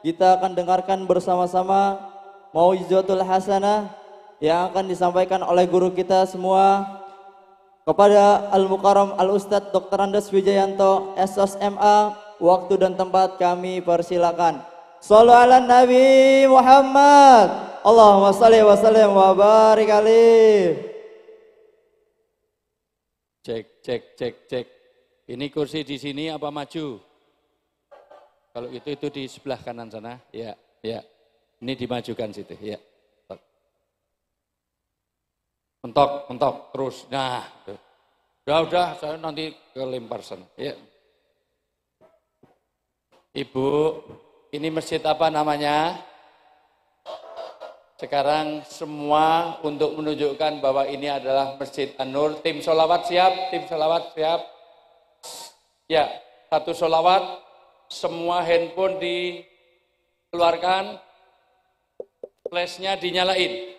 kita akan dengarkan bersama-sama Mau'izatul Hasanah yang akan disampaikan oleh guru kita semua. Kepada Al-Mukarram Al-Ustadz Dr. Andes Wijayanto SSMA, waktu dan tempat kami persilakan. Shallu ala Nabi Muhammad. Allahumma shalli wa sallim wa barik alaihi. Cek. Ini kursi di sini apa maju? Kalau itu di sebelah kanan sana. Ya. Ini dimajukan situ, ya. Mentok terus. Nah, udah saya nanti kelempar sana. Ya. Ibu, ini masjid apa namanya? Sekarang semua untuk menunjukkan bahwa ini adalah Masjid An-Nur. Tim sholawat siap? Ya, satu sholawat. Semua handphone dikeluarkan. Flashnya dinyalain.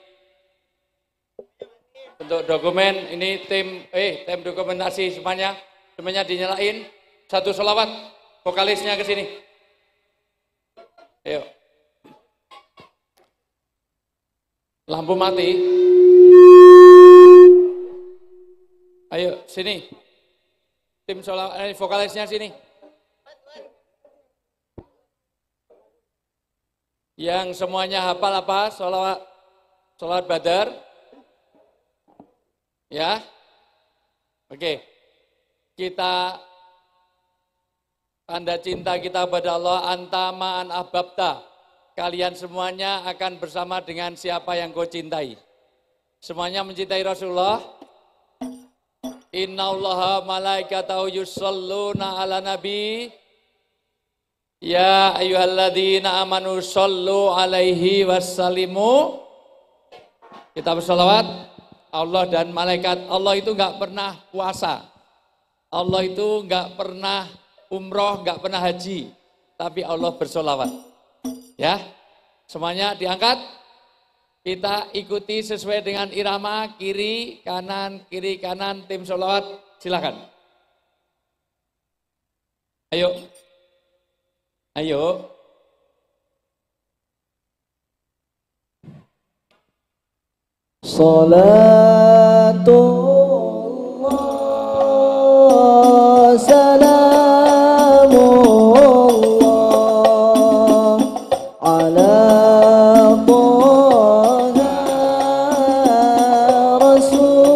Untuk dokumen ini tim dokumentasi semuanya dinyalain. Satu sholawat, vokalisnya ke sini. Ayo. Lampu mati. Ayo sini. Tim sholawat, vokalisnya sini. Yang semuanya hafal apa? Sholawat Badar. Ya. Oke. Kita tanda cinta kita pada Allah, anta ma'an ahbabta. Kalian semuanya akan bersama dengan siapa yang kau cintai. Semuanya mencintai Rasulullah. Innallaha malaikatahu yusholluna ala nabi. Ya ayyuhalladzina amanu shollu alaihi wassallimu. Kita bersalawat. Allah dan malaikat. Allah itu enggak pernah puasa. Allah itu enggak pernah umroh, enggak pernah haji. Tapi Allah bersolawat. Ya, semuanya diangkat. Kita ikuti sesuai dengan irama, kiri kanan, tim sholawat, silakan. Ayo. Salatullah salamullah ala Taha Rasulillah.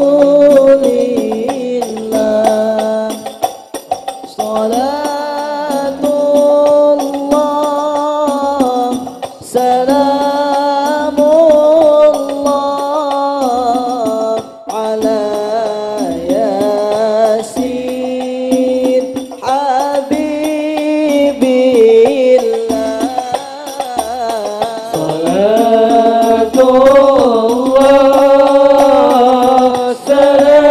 Salatullah salamullah ala Yasin Habibillah. Salatullah salamullah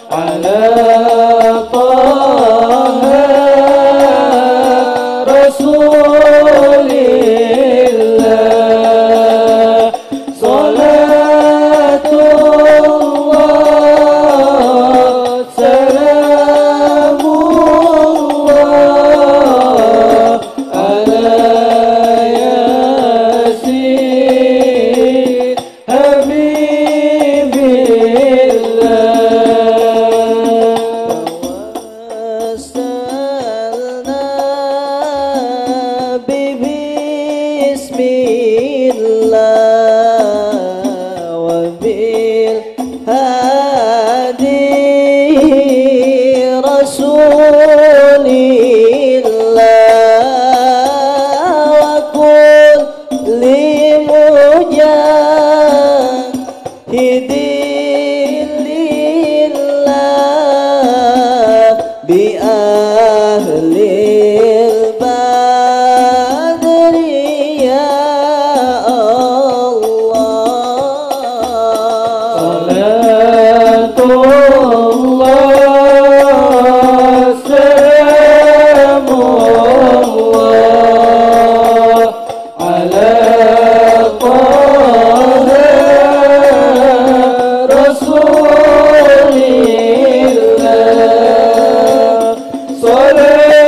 ala Taha Rasulillah. Salatullah salamullah ala Yasin Habibillah. Tawassalna bismillah wa bil hadi rasulillah wa kulli mujahidin lillah bi ahlil badri ya Allah. Salatullah salamullah ala Taha Rasulillah. Salatullah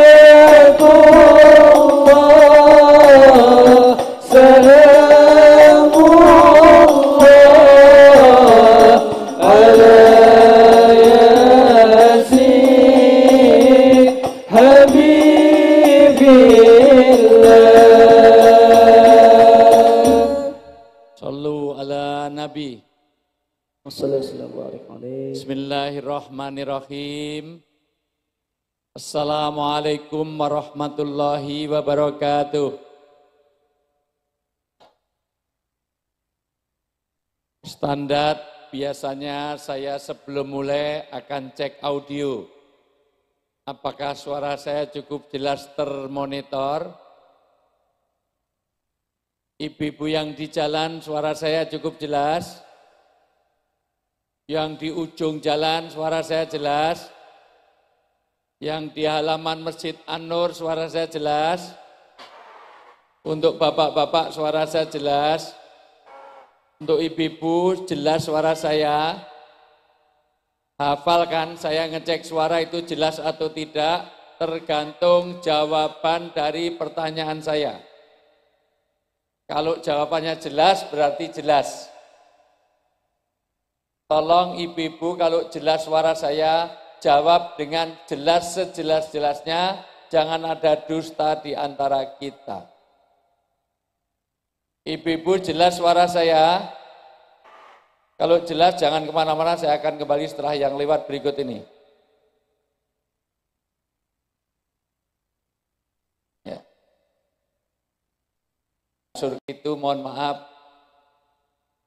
Nabi. Wassalamualaikum. Bismillahirrahmanirrahim. Assalamualaikum warahmatullahi wabarakatuh. Standar biasanya saya sebelum mulai akan cek audio. Apakah suara saya cukup jelas termonitor? Ibu-ibu yang di jalan suara saya cukup jelas? Yang di ujung jalan suara saya jelas? Yang di halaman Masjid An-Nur suara saya jelas? Untuk bapak-bapak suara saya jelas? Untuk ibu-ibu jelas suara saya? Hafalkan, saya ngecek suara itu jelas atau tidak, tergantung jawaban dari pertanyaan saya. Kalau jawabannya jelas, berarti jelas. Tolong ibu-ibu kalau jelas suara saya, jawab dengan jelas sejelas-jelasnya, jangan ada dusta di antara kita. Ibu-ibu jelas suara saya? Kalau jelas jangan kemana-mana, saya akan kembali setelah yang lewat berikut ini. Ya. Surga itu mohon maaf,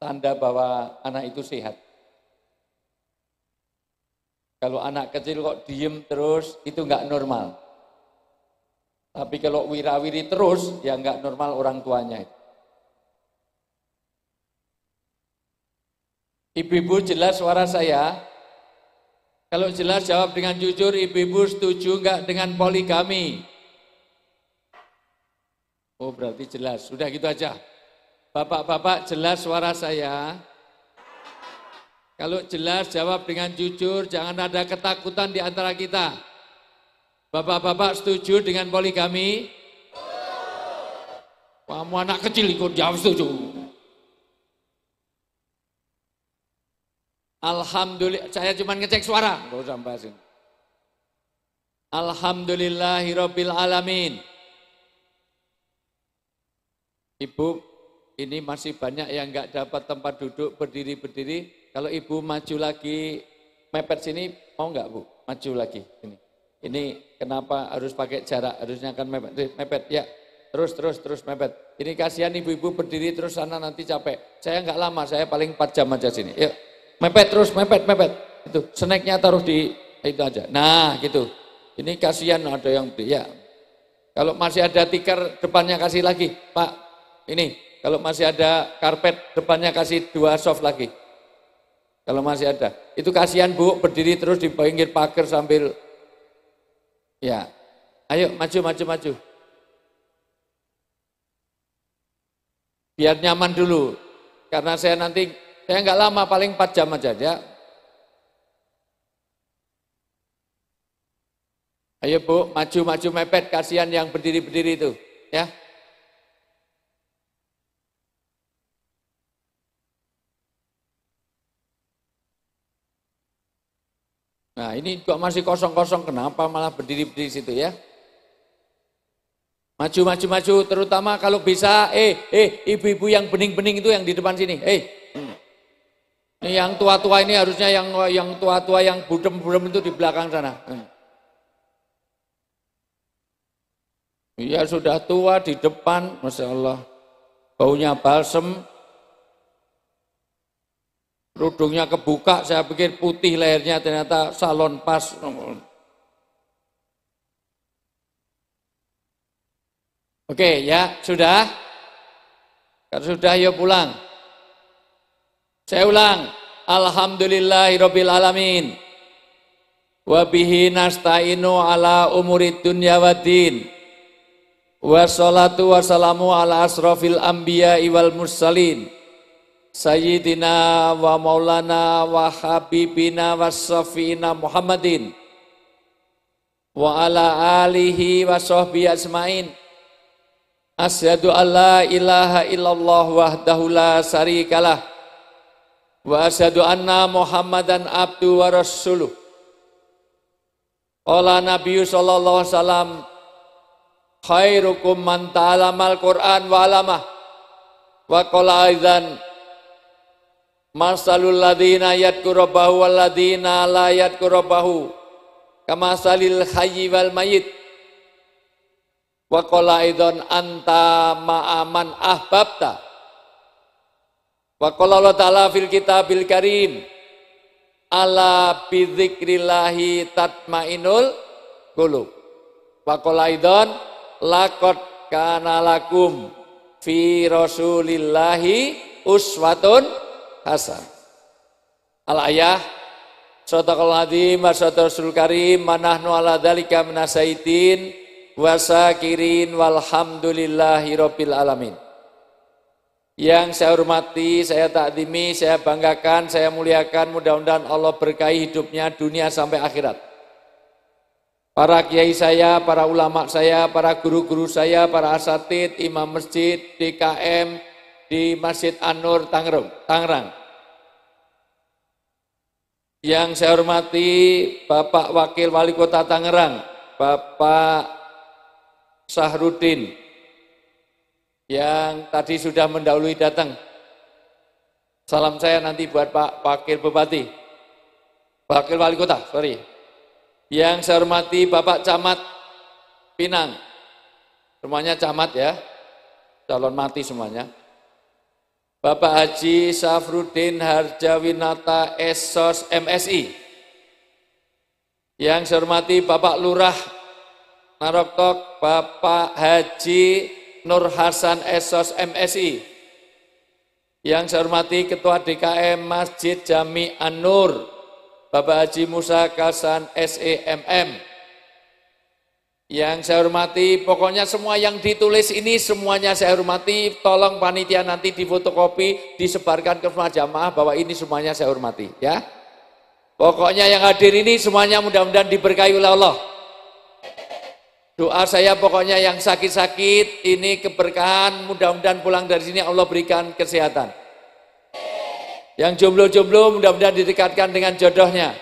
tanda bahwa anak itu sehat. Kalau anak kecil kok diem terus, itu enggak normal. Tapi kalau wira-wiri terus, ya enggak normal orang tuanya. Ibu-ibu jelas suara saya? Kalau jelas jawab dengan jujur, ibu-ibu setuju enggak dengan poligami? Oh berarti jelas, sudah gitu aja. Bapak-bapak jelas suara saya? Kalau jelas jawab dengan jujur, jangan ada ketakutan di antara kita. Bapak-bapak setuju dengan poligami? Kamu anak kecil ikut jawab setuju. Alhamdulillah, saya cuma ngecek suara. Enggak usah bahasin. Alhamdulillahirabbil alamin. Ibu, ini masih banyak yang enggak dapat tempat duduk berdiri-berdiri. Kalau ibu maju lagi, mepet sini, mau enggak Bu? Maju lagi. Ini kenapa harus pakai jarak? Harusnya kan mepet. Ya, terus mepet. Ini kasihan ibu-ibu berdiri terus sana nanti capek. Saya enggak lama, saya paling 4 jam aja sini. Yuk, mepet terus, mepet. Itu, snacknya taruh di itu aja. Nah, gitu. Ini kasihan ada yang ya. Kalau masih ada tikar depannya kasih lagi, Pak. Ini, kalau masih ada karpet depannya kasih 2 soft lagi. Kalau masih ada. Itu kasihan Bu, berdiri terus di pinggir pagar sambil ya. Ayo maju. Biar nyaman dulu. Karena saya enggak lama, paling 4 jam aja ya. Ayo Bu, maju mepet, kasihan yang berdiri-berdiri itu, ya. Nah ini kok masih kosong-kosong, kenapa malah berdiri-berdiri situ ya? Maju, terutama kalau bisa, ibu-ibu yang bening-bening itu yang di depan sini, Ini yang tua-tua ini harusnya yang tua-tua yang budem-budem itu di belakang sana. Iya sudah tua di depan, Masya Allah, baunya balsem. Rudungnya kebuka, saya pikir putih lehernya, ternyata salon pas. Oke ya, sudah? Kalau sudah yuk pulang. Saya ulang. Alhamdulillahirabbil alamin. Wa bihi nasta'inu ala umurid dunya waddin. Wassalatu wassalamu ala asrofil anbiya wal mursalin. Sayyidina wa maulana wa habibina wa safina Muhammadin wa ala alihi wa sahbihi asma'in. Asyhadu an la ilaha illallah wahdahu la syarikalah wa asyhadu anna Muhammadan abdu wa rasuluh. Qala Nabi sallallahu alaihi wasallam, khairukum man ta'alamal Qur'an wa alamah. Wa qala aidzan Masalul ladzina yadhkuru rabbahu wal ladzina la yadhkuru rabbahu kamasalil hayyi wal mayyit. Wa qala aidan anta ma'aman ahbabta. Wa qala Allah ta'ala fil kitabil karim ala bidzikrillahi tatmainul qulub. Wa qala aidan laqad kana lakum fi rasulillahi uswatun hasan. Al-ayah sadaqallahul azim wa sadaqal rasul karim manahnu ala dzalika minasaidin wasakirin walhamdulillahi rabbil alamin. Yang saya hormati, saya takzimi, saya banggakan, saya muliakan, mudah-mudahan Allah berkahi hidupnya dunia sampai akhirat. Para kiai saya, para ulama saya, para guru-guru saya, para asatid, imam masjid, DKM, di Masjid An-Nur Tangerang. Yang saya hormati Bapak Wakil Wali Kota Tangerang, Bapak Sahrudin, yang tadi sudah mendahului datang. Salam saya nanti buat Pak Wakil Bupati, Wakil Wali Kota, sorry. Yang saya hormati Bapak Camat Pinang, semuanya camat ya, calon mati semuanya. Bapak Haji Safrudin Harjawinata Esos MSI. Yang saya hormati Bapak Lurah Naroktok, Bapak Haji Nur Hasan Esos MSI. Yang saya hormati Ketua DKM Masjid Jami An-Nur, Bapak Haji Musa Kasan SEMM. Yang saya hormati, pokoknya semua yang ditulis ini semuanya saya hormati. Tolong panitia nanti difotokopi, disebarkan ke semua jamaah bahwa ini semuanya saya hormati ya. Pokoknya yang hadir ini semuanya mudah-mudahan diberkahi oleh Allah. Doa saya pokoknya yang sakit-sakit ini keberkahan, mudah-mudahan pulang dari sini Allah berikan kesehatan. Yang jomblo-jomblo mudah-mudahan didekatkan dengan jodohnya.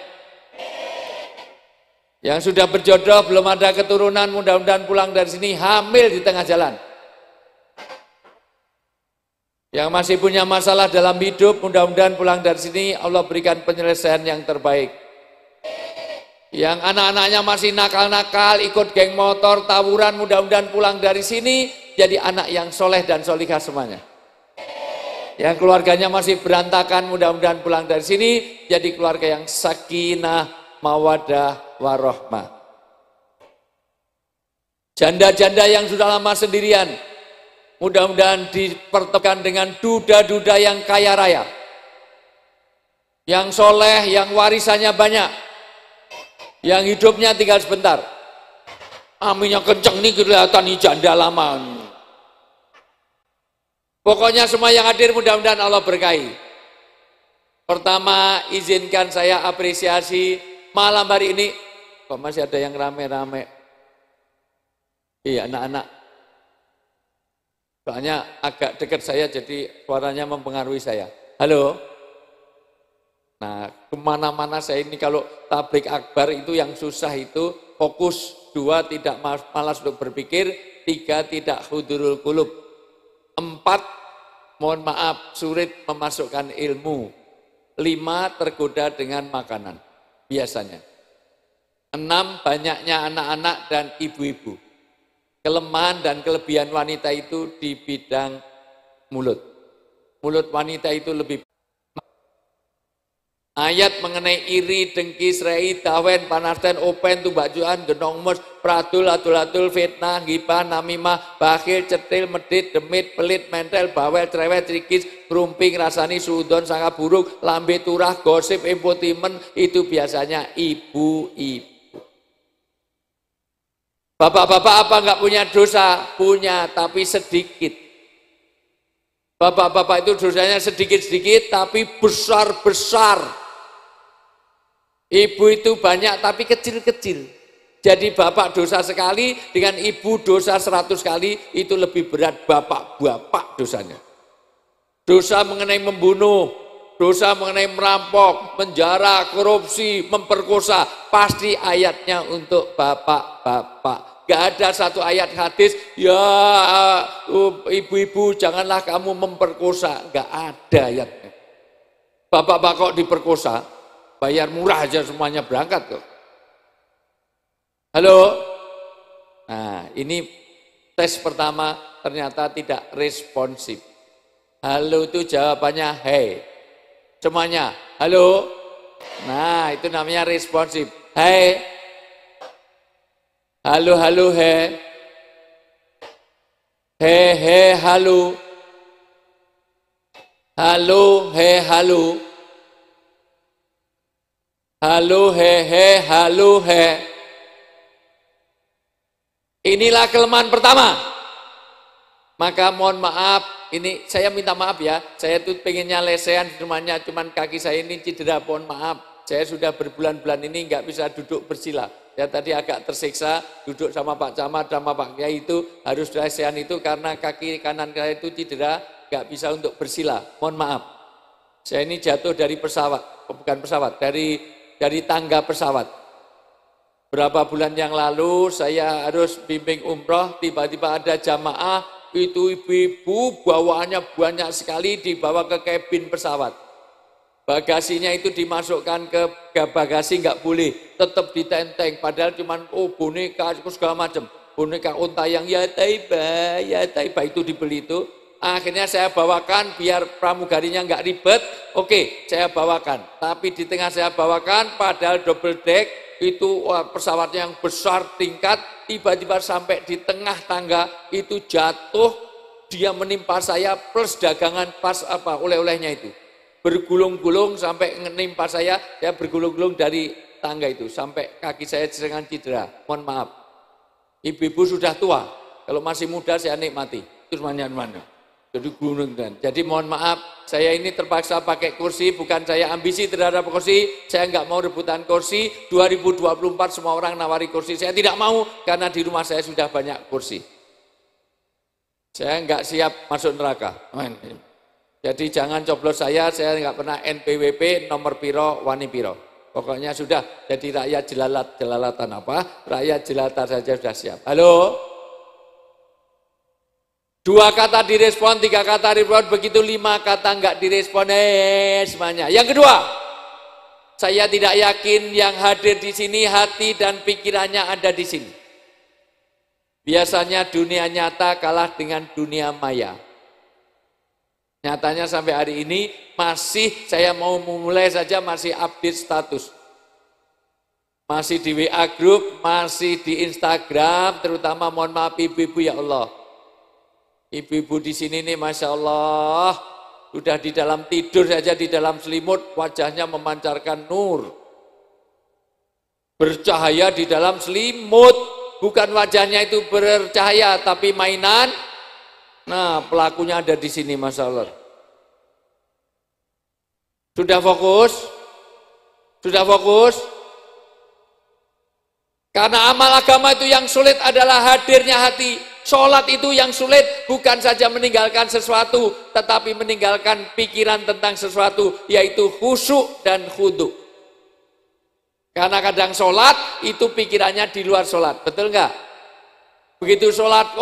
Yang sudah berjodoh belum ada keturunan mudah-mudahan pulang dari sini hamil di tengah jalan. Yang masih punya masalah dalam hidup mudah-mudahan pulang dari sini Allah berikan penyelesaian yang terbaik. Yang anak-anaknya masih nakal-nakal ikut geng motor tawuran mudah-mudahan pulang dari sini jadi anak yang soleh dan solihah semuanya. Yang keluarganya masih berantakan mudah-mudahan pulang dari sini jadi keluarga yang sakinah mawadah warohmah. Janda-janda yang sudah lama sendirian mudah-mudahan dipertemukan dengan duda-duda yang kaya raya, yang soleh, yang warisannya banyak, yang hidupnya tinggal sebentar. Aminnya kenceng nih kelihatan nih janda lama. Pokoknya semua yang hadir mudah-mudahan Allah berkahi. Pertama izinkan saya apresiasi malam hari ini. Kok masih ada yang rame-rame? Iya anak-anak. Soalnya agak dekat saya jadi suaranya mempengaruhi saya. Halo? Nah kemana-mana saya ini kalau tablik akbar itu yang susah itu fokus. 2 tidak malas untuk berpikir. 3 tidak hudurul qulub. 4 mohon maaf sulit memasukkan ilmu. 5 tergoda dengan makanan biasanya. 6 banyaknya anak-anak dan ibu-ibu. Kelemahan dan kelebihan wanita itu di bidang mulut. Mulut wanita itu lebih. Ayat mengenai iri, dengki, serai, dawen, panarten, open, tubajuan, genong mus, pradul, adul-adul, fitnah, gibah, namimah, bakhil, cetil, medit, demit, pelit, mentel, bawel, cerewet, trikis, kerumping, rasani, sudon, sangka buruk, lambe turah, gosip, impotimen, itu biasanya ibu-ibu. Bapak-bapak apa enggak punya dosa? Punya, tapi sedikit. Bapak-bapak itu dosanya sedikit-sedikit, tapi besar-besar. Ibu itu banyak tapi kecil-kecil. Jadi bapak dosa sekali dengan ibu dosa 100 kali itu lebih berat bapak-bapak dosanya. Dosa mengenai membunuh, dosa mengenai merampok, penjara, korupsi, memperkosa, pasti ayatnya untuk bapak-bapak. Gak ada satu ayat hadis, ya ibu-ibu janganlah kamu memperkosa. Gak ada ayatnya. Bapak-bapak kok diperkosa, bayar murah aja semuanya berangkat kok. Halo? Nah, ini tes pertama ternyata tidak responsif. Halo itu jawabannya hey. Semuanya, halo? Nah, itu namanya responsif. Hai. Halo, halo, he. He, halo. Halo, he, halo. Halo, he, halo, he. Inilah kelemahan pertama. Maka mohon maaf, ini saya minta maaf ya. Saya tuh pengennya lesehan di rumahnya, cuman kaki saya ini cedera, mohon maaf. Saya sudah berbulan-bulan ini nggak bisa duduk bersila. Ya tadi agak tersiksa duduk sama Pak Camat sama Pak Kiai itu harus lesehan itu karena kaki kanan saya itu cedera, nggak bisa untuk bersila. Mohon maaf. Saya ini jatuh dari pesawat, bukan pesawat, dari tangga pesawat. Berapa bulan yang lalu saya harus bimbing umroh, tiba-tiba ada jamaah, itu ibu-ibu bawaannya banyak sekali dibawa ke kabin pesawat. Bagasinya itu dimasukkan ke bagasi nggak boleh, tetap ditenteng. Padahal cuman boneka segala macam, boneka unta yang ya taiba itu dibeli itu. Akhirnya saya bawakan biar pramugarinya nggak ribet. Oke, saya bawakan. Tapi di tengah saya bawakan, padahal double deck itu pesawat yang besar tingkat, tiba-tiba sampai di tengah tangga itu jatuh, dia menimpa saya plus dagangan pas oleh-olehnya itu. Bergulung-gulung sampai menimpa saya bergulung-gulung dari tangga itu sampai kaki saya dengan cedera. Mohon maaf, ibu-ibu sudah tua, kalau masih muda saya nikmati. Itu mana. Jadi gunung dan. Jadi mohon maaf, saya ini terpaksa pakai kursi, bukan saya ambisi terhadap kursi, saya nggak mau rebutan kursi. 2024 semua orang nawari kursi, saya tidak mau karena di rumah saya sudah banyak kursi. Saya nggak siap masuk neraka. Jadi jangan coblos saya nggak pernah NPWP nomor piro wani piro. Pokoknya sudah jadi rakyat jelalatan apa? Rakyat jelalatan saja sudah siap. Halo? 2 kata direspon, 3 kata direspon, begitu 5 kata nggak direspon semuanya. Yang kedua, saya tidak yakin yang hadir di sini hati dan pikirannya ada di sini. Biasanya dunia nyata kalah dengan dunia maya. Nyatanya sampai hari ini masih saya mau memulai saja masih update status. Masih di WA group, masih di Instagram, terutama mohon maaf ibu-ibu ya Allah. Ibu-ibu di sini nih Masya Allah, sudah di dalam tidur saja di dalam selimut, wajahnya memancarkan nur. Bercahaya di dalam selimut, bukan wajahnya itu bercahaya, tapi mainan. Nah, pelakunya ada di sini, Masya Allah. Sudah fokus? Sudah fokus? Karena amal agama itu yang sulit adalah hadirnya hati. Sholat itu yang sulit bukan saja meninggalkan sesuatu, tetapi meninggalkan pikiran tentang sesuatu, yaitu khusyuk dan khudu. Karena kadang sholat itu pikirannya di luar sholat, betul nggak? Begitu sholat,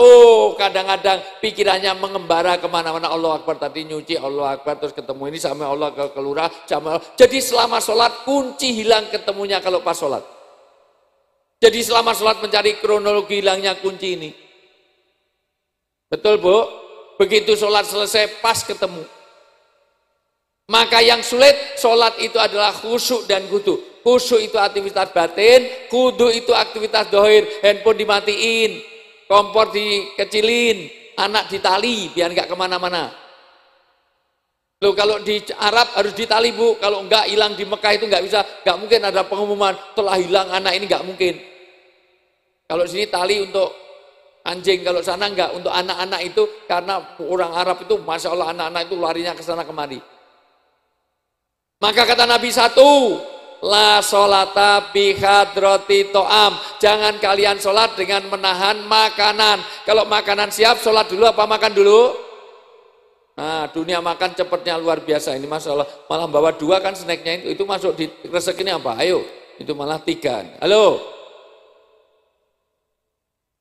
kadang-kadang pikirannya mengembara kemana-mana. Allah Akbar tadi nyuci, Allah Akbar terus ketemu ini sama Allah ke lurah, sama Allah. Jadi selama sholat kunci hilang ketemunya kalau pas sholat. Jadi selama sholat mencari kronologi hilangnya kunci ini. Betul Bu? Begitu sholat selesai pas ketemu. Maka yang sulit sholat itu adalah khusyuk dan khudu. Khusyuk itu aktivitas batin, khudu itu aktivitas dohir. Handphone dimatiin, kompor dikecilin, anak ditali biar nggak kemana-mana. Loh kalau di Arab harus ditali Bu, kalau enggak hilang di Mekah itu nggak bisa, nggak mungkin ada pengumuman telah hilang anak ini, nggak mungkin. Kalau sini tali untuk anjing, kalau sana enggak, untuk anak-anak itu karena orang Arab itu Masya Allah anak-anak itu larinya ke sana kemari. Maka kata Nabi satu, la sholata bihadrati to'am. Jangan kalian sholat dengan menahan makanan. Kalau makanan siap, sholat dulu apa makan dulu? Nah, dunia makan cepatnya luar biasa. Ini masalah, malah bawa 2 kan snacknya itu masuk di rezekinya apa? Ayo, itu malah 3. Halo?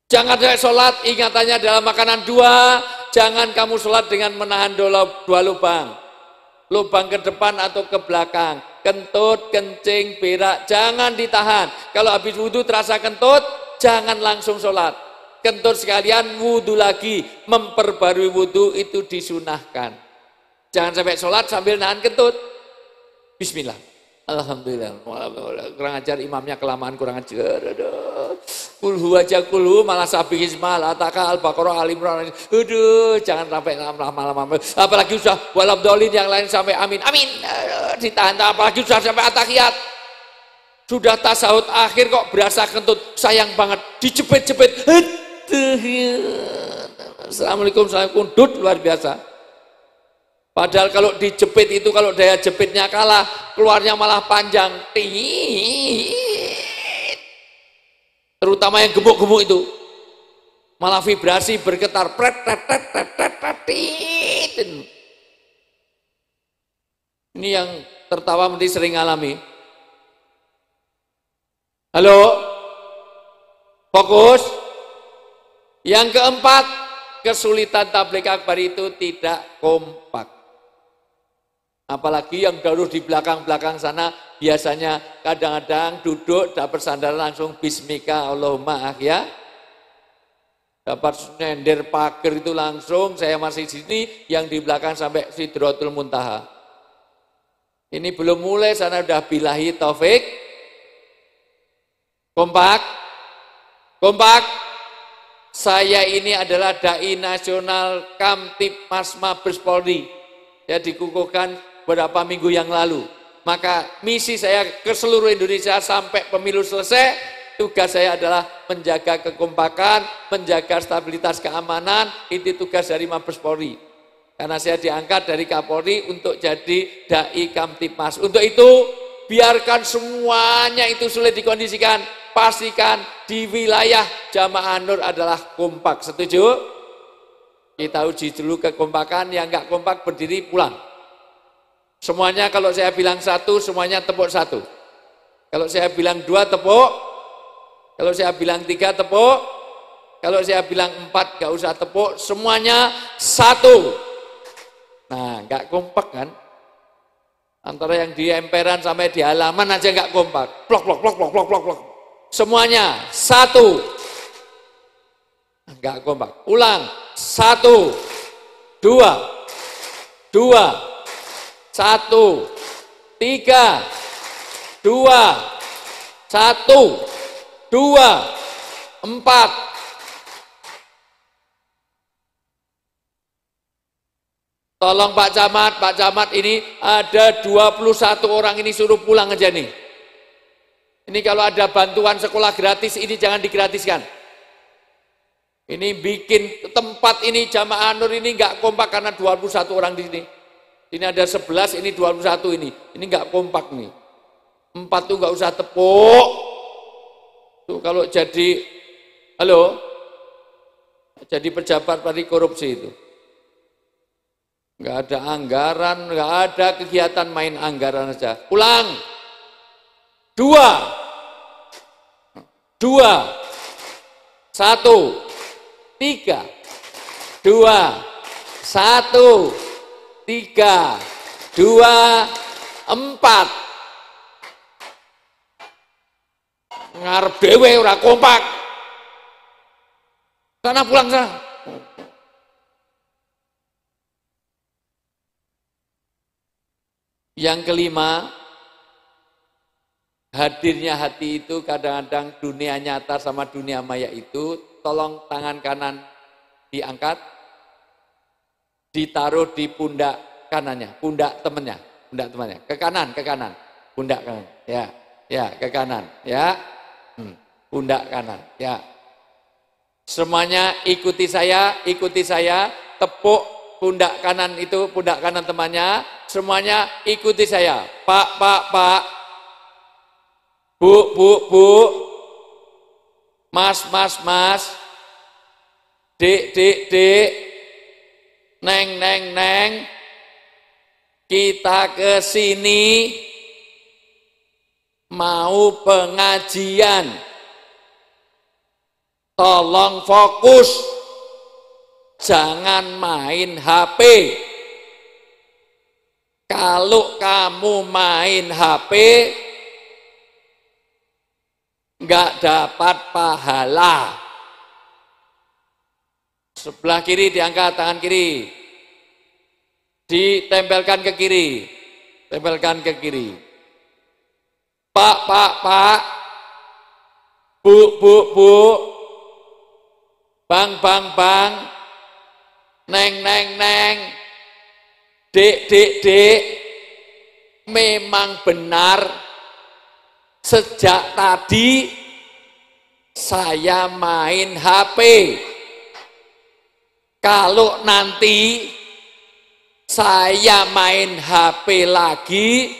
Jangan sholat, ingatannya dalam makanan 2. Jangan kamu sholat dengan menahan 2 lubang. lubang ke depan atau ke belakang. Kentut, kencing, berak, jangan ditahan. Kalau habis wudhu terasa kentut, jangan langsung sholat. Kentut sekalian, wudhu lagi. Memperbarui wudhu itu disunahkan. Jangan sampai sholat sambil nahan kentut. Bismillah. Alhamdulillah. Kurang ajar imamnya kelamaan, kurang ajar. Kulhu aja kulhu, malah sabi ismal, ataka al-baqarah al-imran. Aduh, jangan sampai lama-lama. Apalagi sudah walabdolin yang lain sampai amin. Amin. Ditahan, apalagi sudah sampai atahiyat. Sudah tasawuf akhir kok berasa kentut. Sayang banget, dijepit-jepit. Assalamualaikum, assalamualaikum. Dut, luar biasa. Padahal kalau dijepit itu, kalau daya jepitnya kalah, keluarnya malah panjang. Terutama yang gemuk-gemuk itu. Malah vibrasi bergetar. Ini yang tertawa mesti sering alami. Halo? Fokus. Yang keempat, kesulitan tabligh akbar itu tidak kompak. Apalagi yang dahulu di belakang-belakang sana, biasanya kadang-kadang duduk, dapat sandal langsung bismika Allahumma ya. Dapat nender pagar itu langsung, saya masih di sini, yang di belakang sampai Sidratul Muntaha. Ini belum mulai, sana udah billahi taufik. Kompak? Kompak? Saya ini adalah Dai Nasional Kamtibmas Mabes Polri. Saya dikukuhkan beberapa minggu yang lalu. Maka misi saya ke seluruh Indonesia sampai pemilu selesai, tugas saya adalah menjaga kekompakan, menjaga stabilitas keamanan, itu tugas dari Mabes Polri. Karena saya diangkat dari Kapolri untuk jadi Dai Kamtibmas. Untuk itu, biarkan semuanya itu sulit dikondisikan, pastikan di wilayah Jamaah Nur adalah kompak. Setuju? Kita uji dulu kekompakan, yang enggak kompak berdiri pulang. Semuanya kalau saya bilang satu, semuanya tepuk satu. Kalau saya bilang dua, tepuk. Kalau saya bilang tiga, tepuk. Kalau saya bilang empat, gak usah tepuk. Semuanya satu. Nah, gak kompak kan? Antara yang di emperan sampai di halaman aja gak kompak. Plok, plok, plok, plok, plok, plok, plok. Semuanya satu. Gak kompak. Ulang. Satu. Dua. Dua. Satu, tiga, dua, satu, dua, empat. Tolong Pak Camat ini ada 21 orang ini suruh pulang aja nih. Ini kalau ada bantuan sekolah gratis ini jangan digratiskan. Ini bikin tempat ini Jamaah Nur ini nggak kompak karena 21 orang di sini. Ini ada 11, ini 21 ini. Ini enggak kompak nih. 4 tuh enggak usah tepuk. Tuh kalau jadi, halo? Jadi pejabat dari korupsi itu. Enggak ada anggaran, enggak ada kegiatan main anggaran saja. Ulang. 2. 2. 1. 3. 2. 1. 3, 2, 4. Ngarep dewe ora kompak. Sana pulang sana. Yang kelima, hadirnya hati itu kadang-kadang dunia nyata sama dunia maya itu, tolong tangan kanan diangkat, ditaruh di pundak kanannya, pundak temannya, ke kanan, pundak kanan, ya, ke kanan, ya, pundak kanan, ya. Semuanya ikuti saya, tepuk pundak kanan itu, pundak kanan temannya, semuanya ikuti saya, Pak, Bu, Mas, Dek, Neng, kita ke sini mau pengajian. Tolong fokus, jangan main HP. Kalau kamu main HP, nggak dapat pahala. Sebelah kiri diangkat, tangan kiri. Ditempelkan ke kiri. Tempelkan ke kiri. Pak. Bu. Bang. Neng. Dek. Memang benar sejak tadi saya main HP. Kalau nanti saya main HP lagi,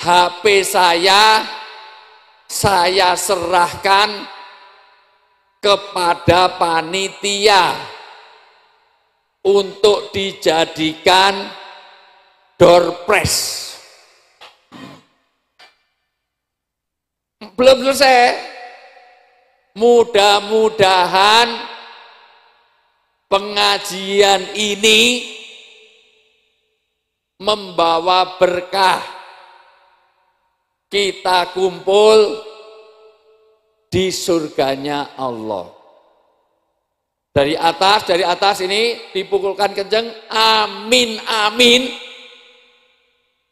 HP saya serahkan kepada panitia untuk dijadikan door prize. Belum selesai. Mudah-mudahan pengajian ini membawa berkah. Kita kumpul di surganya Allah. Dari atas ini dipukulkan kenceng, amin.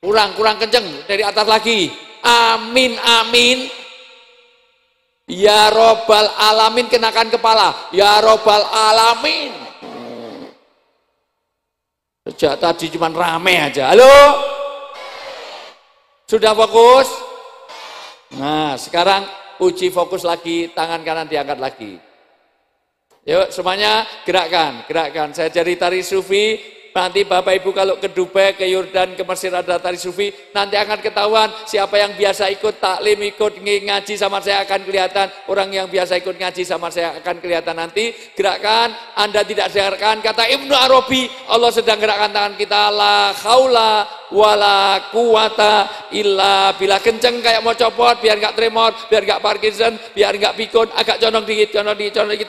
Kurang kenceng, dari atas lagi, amin. Ya Robbal Alamin, kenakan kepala, ya Robbal Alamin. Sejak tadi cuma rame aja. Halo? Sudah fokus? Nah, sekarang uji fokus lagi, tangan kanan diangkat lagi. Yuk semuanya gerakkan. Saya cari tari sufi, nanti Bapak Ibu kalau ke Dubai, ke Yordan, ke Mesir ada tari sufi, nanti akan ketahuan siapa yang biasa ikut taklim, ikut ngaji sama saya akan kelihatan, orang yang biasa ikut ngaji sama saya akan kelihatan nanti. Gerakkan, Anda tidak dengarkan kata Ibnu Arabi, Allah sedang gerakkan tangan kita, la haula wala quwata illa billah. Kenceng kayak mau copot, biar enggak tremor, biar enggak Parkinson, biar enggak pikun, agak condong dikit,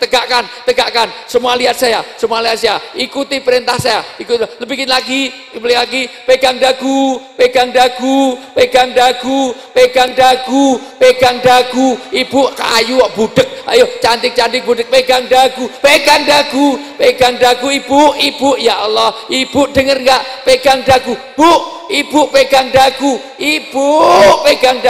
tegakkan. Semua lihat saya, ikuti perintah saya, lebih lagi, pegang dagu, ibu kayu budek, ayo cantik budek, pegang dagu, ibu, ya Allah, ibu denger enggak, pegang dagu, bu. Ibu pegang dagu, ibu, pegang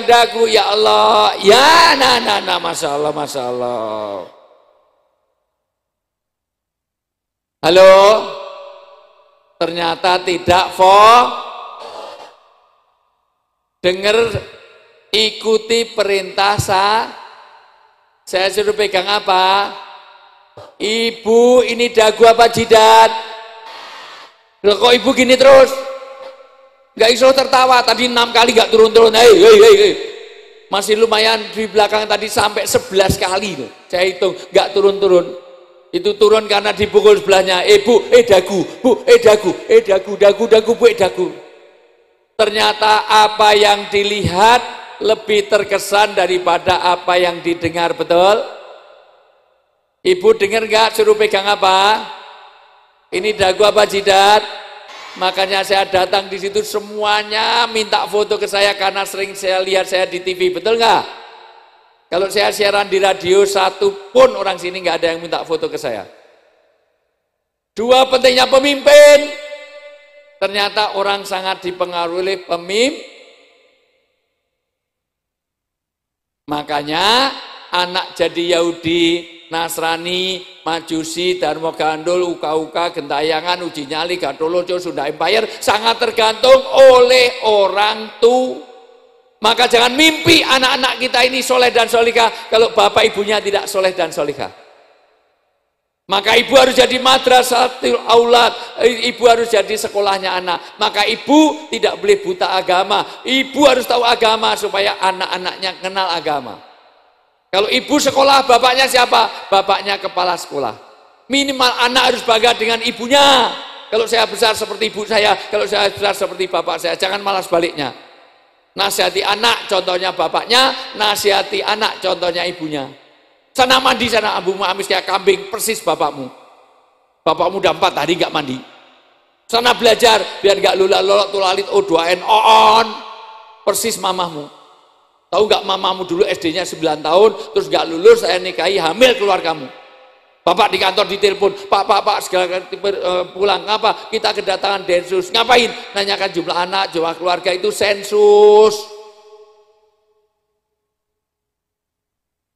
dagu, ya Allah, ya nah, masya Allah. Halo, ternyata tidak dengar, ikuti perintah saya suruh pegang apa? Ibu, ini dagu apa jidat? Loh, kok ibu gini terus? Gak iso tertawa, tadi 6 kali gak turun-turun. Hei. Masih lumayan di belakang tadi sampai 11 kali. Saya hitung, gak turun-turun. Itu turun karena dipukul sebelahnya. Dagu. Ternyata apa yang dilihat lebih terkesan daripada apa yang didengar, betul? Ibu dengar nggak suruh pegang apa? Ini dagu apa jidat? Makanya saya datang di situ semuanya minta foto ke saya karena sering saya lihat saya di TV, betul nggak? Kalau saya siaran di radio, satu pun orang sini nggak ada yang minta foto ke saya. Dua, pentingnya pemimpin. Ternyata orang sangat dipengaruhi oleh pemimpin. Makanya anak jadi Yahudi, Nasrani, Majusi, Dharma Gandul, Uka-Uka, Gentayangan, Uji Nyali, Gatoloco, Sunda Empire sangat tergantung oleh orang tua. Maka jangan mimpi anak-anak kita ini soleh dan solihah kalau bapak ibunya tidak soleh dan solihah. Maka ibu harus jadi madrasatul aulad, ibu harus jadi sekolahnya anak. Maka ibu tidak boleh buta agama, ibu harus tahu agama supaya anak-anaknya kenal agama. Kalau ibu sekolah, bapaknya siapa? Bapaknya kepala sekolah. Minimal anak harus bangga dengan ibunya. Kalau saya besar seperti ibu saya, kalau saya besar seperti bapak saya, jangan malah sebaliknya. Nasihati anak, contohnya bapaknya. Nasihati anak, contohnya ibunya. Sana mandi, sana abumu amis kayak kambing, persis bapakmu. Bapakmu udah 4 hari nggak mandi. Sana belajar, biar nggak lolok tulalit, O2N, on. Persis mamahmu. Tahu nggak mamamu dulu SD-nya 9 tahun, terus nggak lulus, saya nikahi, hamil keluar kamu. Bapak di kantor ditelepon, Pak, segala pulang, ngapa? Kita kedatangan Densus, ngapain? Nanyakan jumlah anak, jumlah keluarga, itu sensus.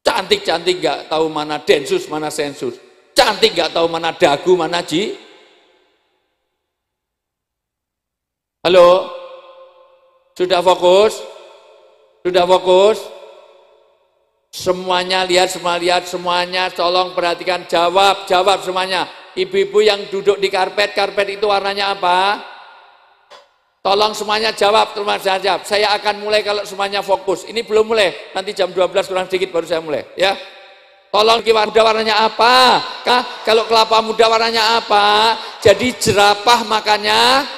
Cantik-cantik nggak tahu mana Densus, mana sensus. Cantik nggak tahu mana dagu, mana ji. Halo? Sudah fokus? Sudah fokus? Semuanya lihat, semuanya tolong perhatikan, jawab semuanya. Ibu-ibu yang duduk di karpet itu warnanya apa? Tolong semuanya jawab, saya akan mulai kalau semuanya fokus. Ini belum mulai, nanti jam 12 kurang sedikit baru saya mulai, ya. Tolong muda warnanya apa? Kalau kelapa muda warnanya apa? Jadi jerapah makannya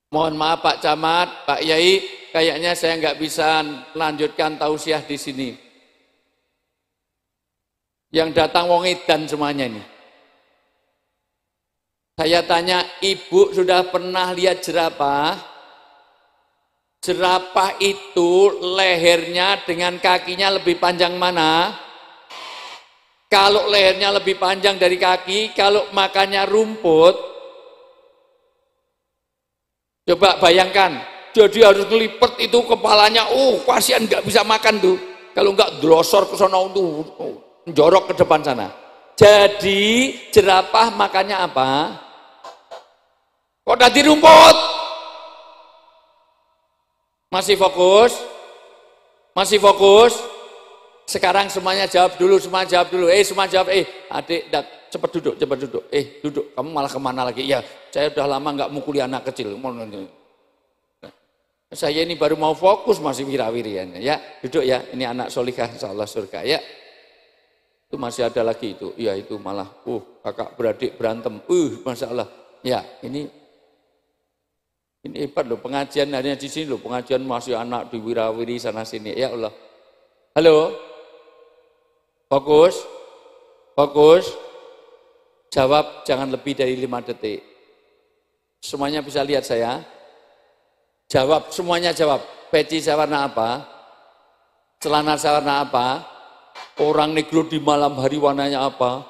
mohon maaf Pak Camat, Pak Yai, kayaknya saya nggak bisa melanjutkan tausiah di sini. Yang datang wong edan semuanya ini. Saya tanya, ibu sudah pernah lihat jerapah? Jerapah itu lehernya dengan kakinya lebih panjang mana? Kalau lehernya lebih panjang dari kaki, kalau makannya rumput, coba bayangkan, jadi harus ngelipet itu kepalanya, kasihan nggak bisa makan tuh. Kalau nggak drosor ke sana tuh, jorok ke depan sana. Jadi jerapah makannya apa? Kok tadi rumput? Masih fokus? Masih fokus? Sekarang semuanya jawab dulu, semua jawab dulu. Semua jawab. Adik, cepat duduk. Duduk. Kamu malah kemana lagi? Ya, saya udah lama nggak mukuli anak kecil. Saya ini baru mau fokus masih wirawirian. Ya, duduk ya. Ini anak solihah, insyaallah surga ya. Itu masih ada lagi itu. Ya, itu malah. Kakak beradik berantem. Masya Allah. Ya, ini hebat loh. Pengajian hanya di sini loh. Pengajian masih anak di wirawiri sana sini. Ya Allah. Halo. Fokus. Jawab jangan lebih dari 5 detik. Semuanya bisa lihat saya. Jawab, semuanya jawab. Peci saya warna apa? Celana saya warna apa? Orang negro di malam hari warnanya apa?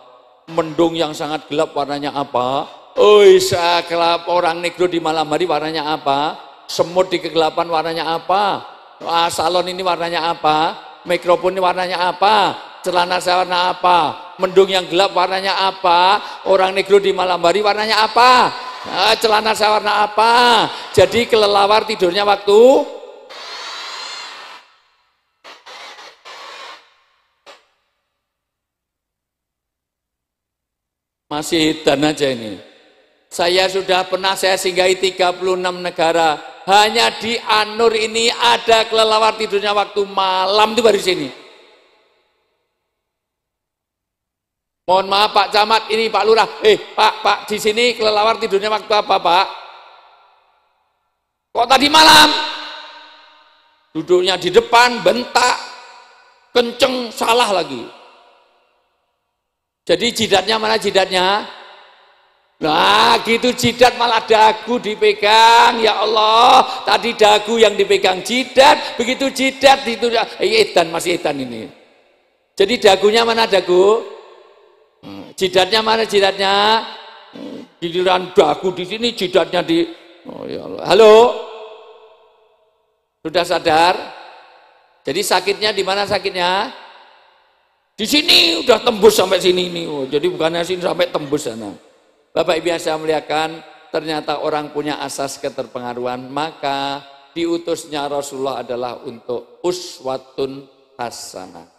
Mendung yang sangat gelap warnanya apa? Orang negro di malam hari warnanya apa? Semut di kegelapan warnanya apa? Salon ini warnanya apa? Mikrofon ini warnanya apa? Celana saya warna apa? Mendung yang gelap warnanya apa? Orang negro di malam hari warnanya apa? Celana saya warna apa? Jadi kelelawar tidurnya waktu masih edan aja ini. Saya sudah pernah saya singgahi 36 negara. Hanya di An-Nur ini ada kelelawar tidurnya waktu malam itu baru di sini. Mohon maaf Pak Camat, ini Pak Lurah. Pak, di sini kelelawar tidurnya waktu apa Pak? Kok tadi malam? Duduknya di depan, bentak, kenceng, salah lagi. Jadi jidatnya mana jidatnya? Nah gitu jidat malah dagu dipegang. Ya Allah, tadi dagu yang dipegang jidat, begitu jidat itu edan, masih edan ini. Jadi dagunya mana dagu? Jidatnya mana jidatnya? Giliran dagu di sini, jidatnya di. Ya Allah. Halo, sudah sadar? Jadi sakitnya di mana sakitnya? Di sini udah tembus sampai sini ini. Jadi bukannya sini sampai tembus sana. Bapak Ibu yang saya muliakan, ternyata orang punya asas keterpengaruhan, maka diutusnya Rasulullah adalah untuk uswatun hasanah.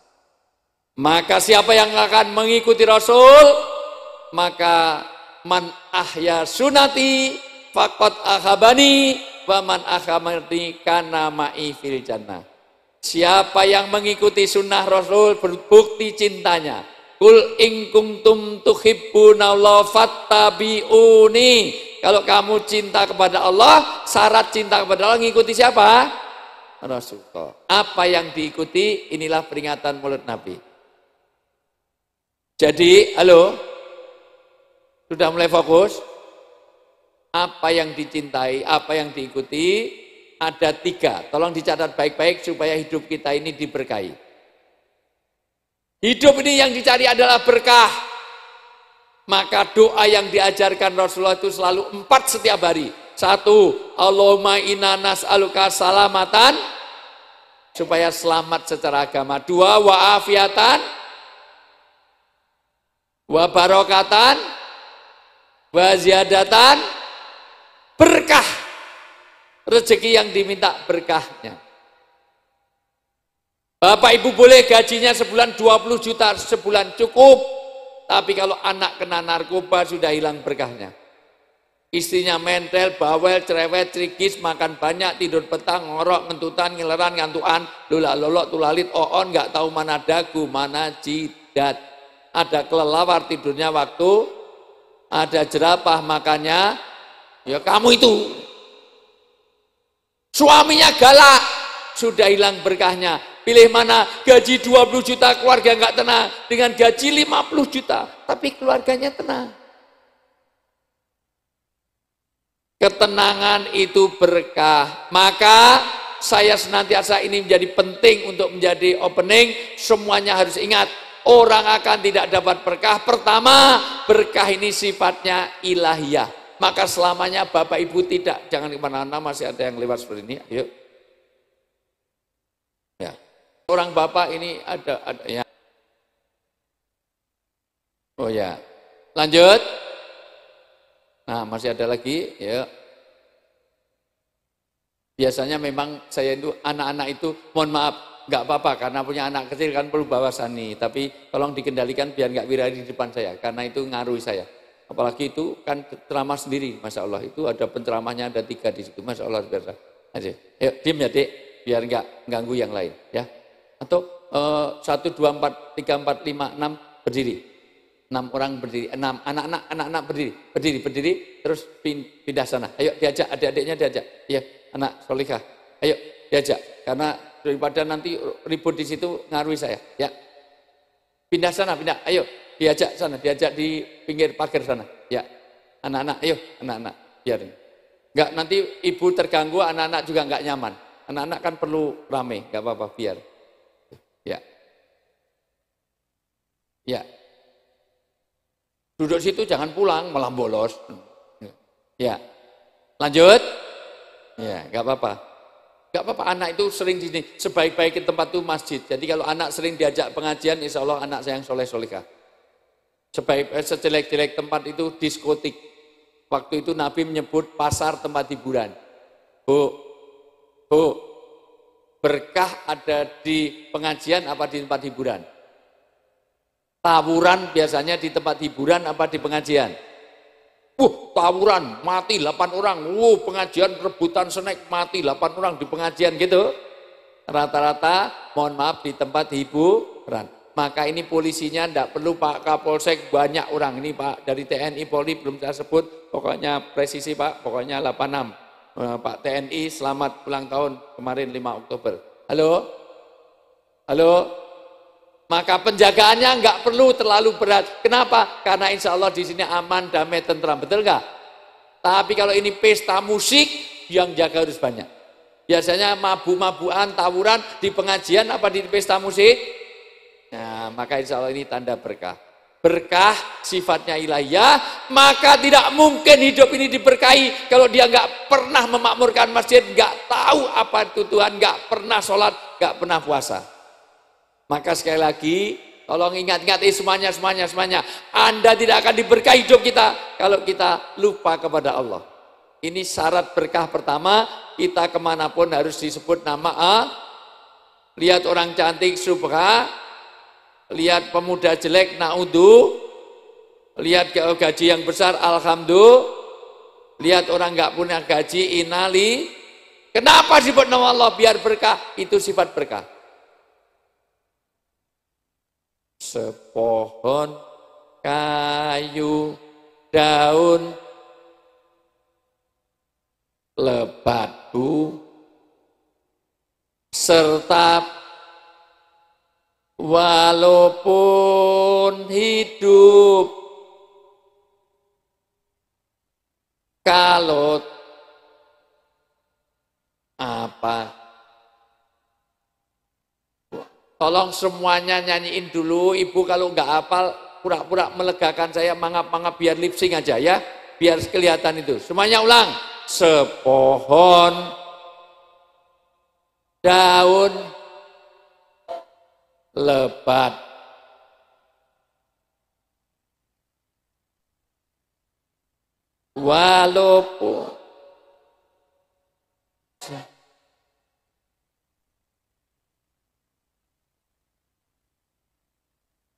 Maka siapa yang akan mengikuti Rasul, maka man ahya sunati faqad ahabani wa man ahamani kana ma'i fil jannah. Siapa yang mengikuti sunnah Rasul berbukti cintanya. Kul in kuntum tuhibbunallaha fattabi'uni. Kalau kamu cinta kepada Allah, syarat cinta kepada Allah ngikuti siapa? Rasulullah. Apa yang diikuti, inilah peringatan Maulid Nabi. Jadi, halo, sudah mulai fokus? Apa yang dicintai, apa yang diikuti, ada 3. Tolong dicatat baik-baik supaya hidup kita ini diberkahi. Hidup ini yang dicari adalah berkah. Maka doa yang diajarkan Rasulullah itu selalu 4 setiap hari. 1, Allahumma inna nas'aluka salamatan, supaya selamat secara agama. 2, wa'afiatan, wa barokatan, wa ziyadatan, berkah. Rezeki yang diminta berkahnya. Bapak ibu boleh gajinya sebulan 20 juta, sebulan cukup. Tapi kalau anak kena narkoba sudah hilang berkahnya. Istrinya mentel, bawel, cerewet, cerigis, makan banyak, tidur petang, ngorok, ngentutan, ngileran, ngantuan, lolak-lolok, tulalit, oon, nggak tahu mana dagu, mana jidat. Ada kelelawar tidurnya waktu, ada jerapah makannya, ya kamu itu. Suaminya galak, sudah hilang berkahnya. Pilih mana? Gaji 20 juta keluarga nggak tenang, dengan gaji 50 juta tapi keluarganya tenang. Ketenangan itu berkah. Maka saya senantiasa ini menjadi penting untuk menjadi opening. Semuanya harus ingat, orang akan tidak dapat berkah. Pertama, berkah ini sifatnya ilahiyah. Maka selamanya Bapak Ibu tidak, jangan kemana-mana, masih ada yang lewat seperti ini. Ayo. Ya. Orang Bapak ini ada ya. Oh ya. Lanjut. Nah, masih ada lagi, ya. Biasanya memang saya itu anak-anak itu, mohon maaf, nggak apa-apa karena punya anak kecil kan perlu bawa sani, tapi tolong dikendalikan biar nggak viral di depan saya, karena itu ngaruhi saya. Apalagi itu kan ceramah sendiri, Masya Allah, itu ada penceramahnya, ada 3 di situ, Masya Allah biasa. Aja, ayo diem ya dek, biar nggak ganggu yang lain, ya. Atau 1, 2, 4, 3, 4, 5, 6 berdiri. 6 orang berdiri, 6 anak-anak berdiri, terus pindah sana. Ayo diajak, adik-adiknya diajak. Iya, anak Solikah. Ayo diajak, karena daripada nanti ribut di situ ngaruhi saya. Ya, pindah sana, pindah. Ayo diajak sana, diajak di pinggir pagar sana. Ya, anak-anak, ayo anak-anak, biarin. Enggak, nanti ibu terganggu, anak-anak juga enggak nyaman. Anak-anak kan perlu rame, enggak apa-apa, biar. Ya, ya. Duduk situ jangan pulang, malah bolos. Ya, lanjut. Ya, nggak apa-apa. Nggak apa-apa, anak itu sering di sini. Sebaik-baik tempat itu masjid. Jadi kalau anak sering diajak pengajian, insya Allah anak saya yang soleh-solehah. Sejelek-jelek tempat itu diskotik. Waktu itu Nabi menyebut pasar tempat hiburan. Bu, berkah ada di pengajian apa di tempat hiburan? Tawuran biasanya di tempat hiburan apa di pengajian? Tawuran, mati 8 orang. Pengajian rebutan snack, mati 8 orang di pengajian gitu. Rata-rata, mohon maaf, di tempat hiburan. Maka ini polisinya tidak perlu Pak Kapolsek banyak orang. Ini Pak dari TNI Polri belum saya sebut, pokoknya presisi Pak, pokoknya 86. Pak TNI selamat ulang tahun kemarin 5 Oktober. Halo? Halo? Maka penjagaannya nggak perlu terlalu berat. Kenapa? Karena insya Allah di sini aman, damai, tentram, betul nggak? Tapi kalau ini pesta musik, yang jaga harus banyak. Biasanya mabu-mabuan, tawuran di pengajian apa di pesta musik? Nah, maka insya Allah ini tanda berkah. Berkah sifatnya ilahiyah, maka tidak mungkin hidup ini diberkahi kalau dia nggak pernah memakmurkan masjid, nggak tahu apa itu Tuhan, nggak pernah sholat, nggak pernah puasa. Maka sekali lagi, tolong ingat-ingat semuanya. Anda tidak akan diberkahi hidup kita kalau kita lupa kepada Allah. Ini syarat berkah pertama, kita kemanapun harus disebut nama Allah. Lihat orang cantik, subha. Lihat pemuda jelek, na'udhu. Lihat gaji yang besar, alhamdulillah. Lihat orang nggak punya gaji, inali. Kenapa disebut nama Allah? Biar berkah, itu sifat berkah. Sepohon kayu daun lebat Bu, serta walaupun hidup kalau apa? Tolong semuanya nyanyiin dulu, Ibu kalau nggak hafal pura-pura melegakan saya, mangap-mangap biar lip sync aja ya, biar kelihatan itu. Semuanya ulang. Sepohon daun lebat walaupun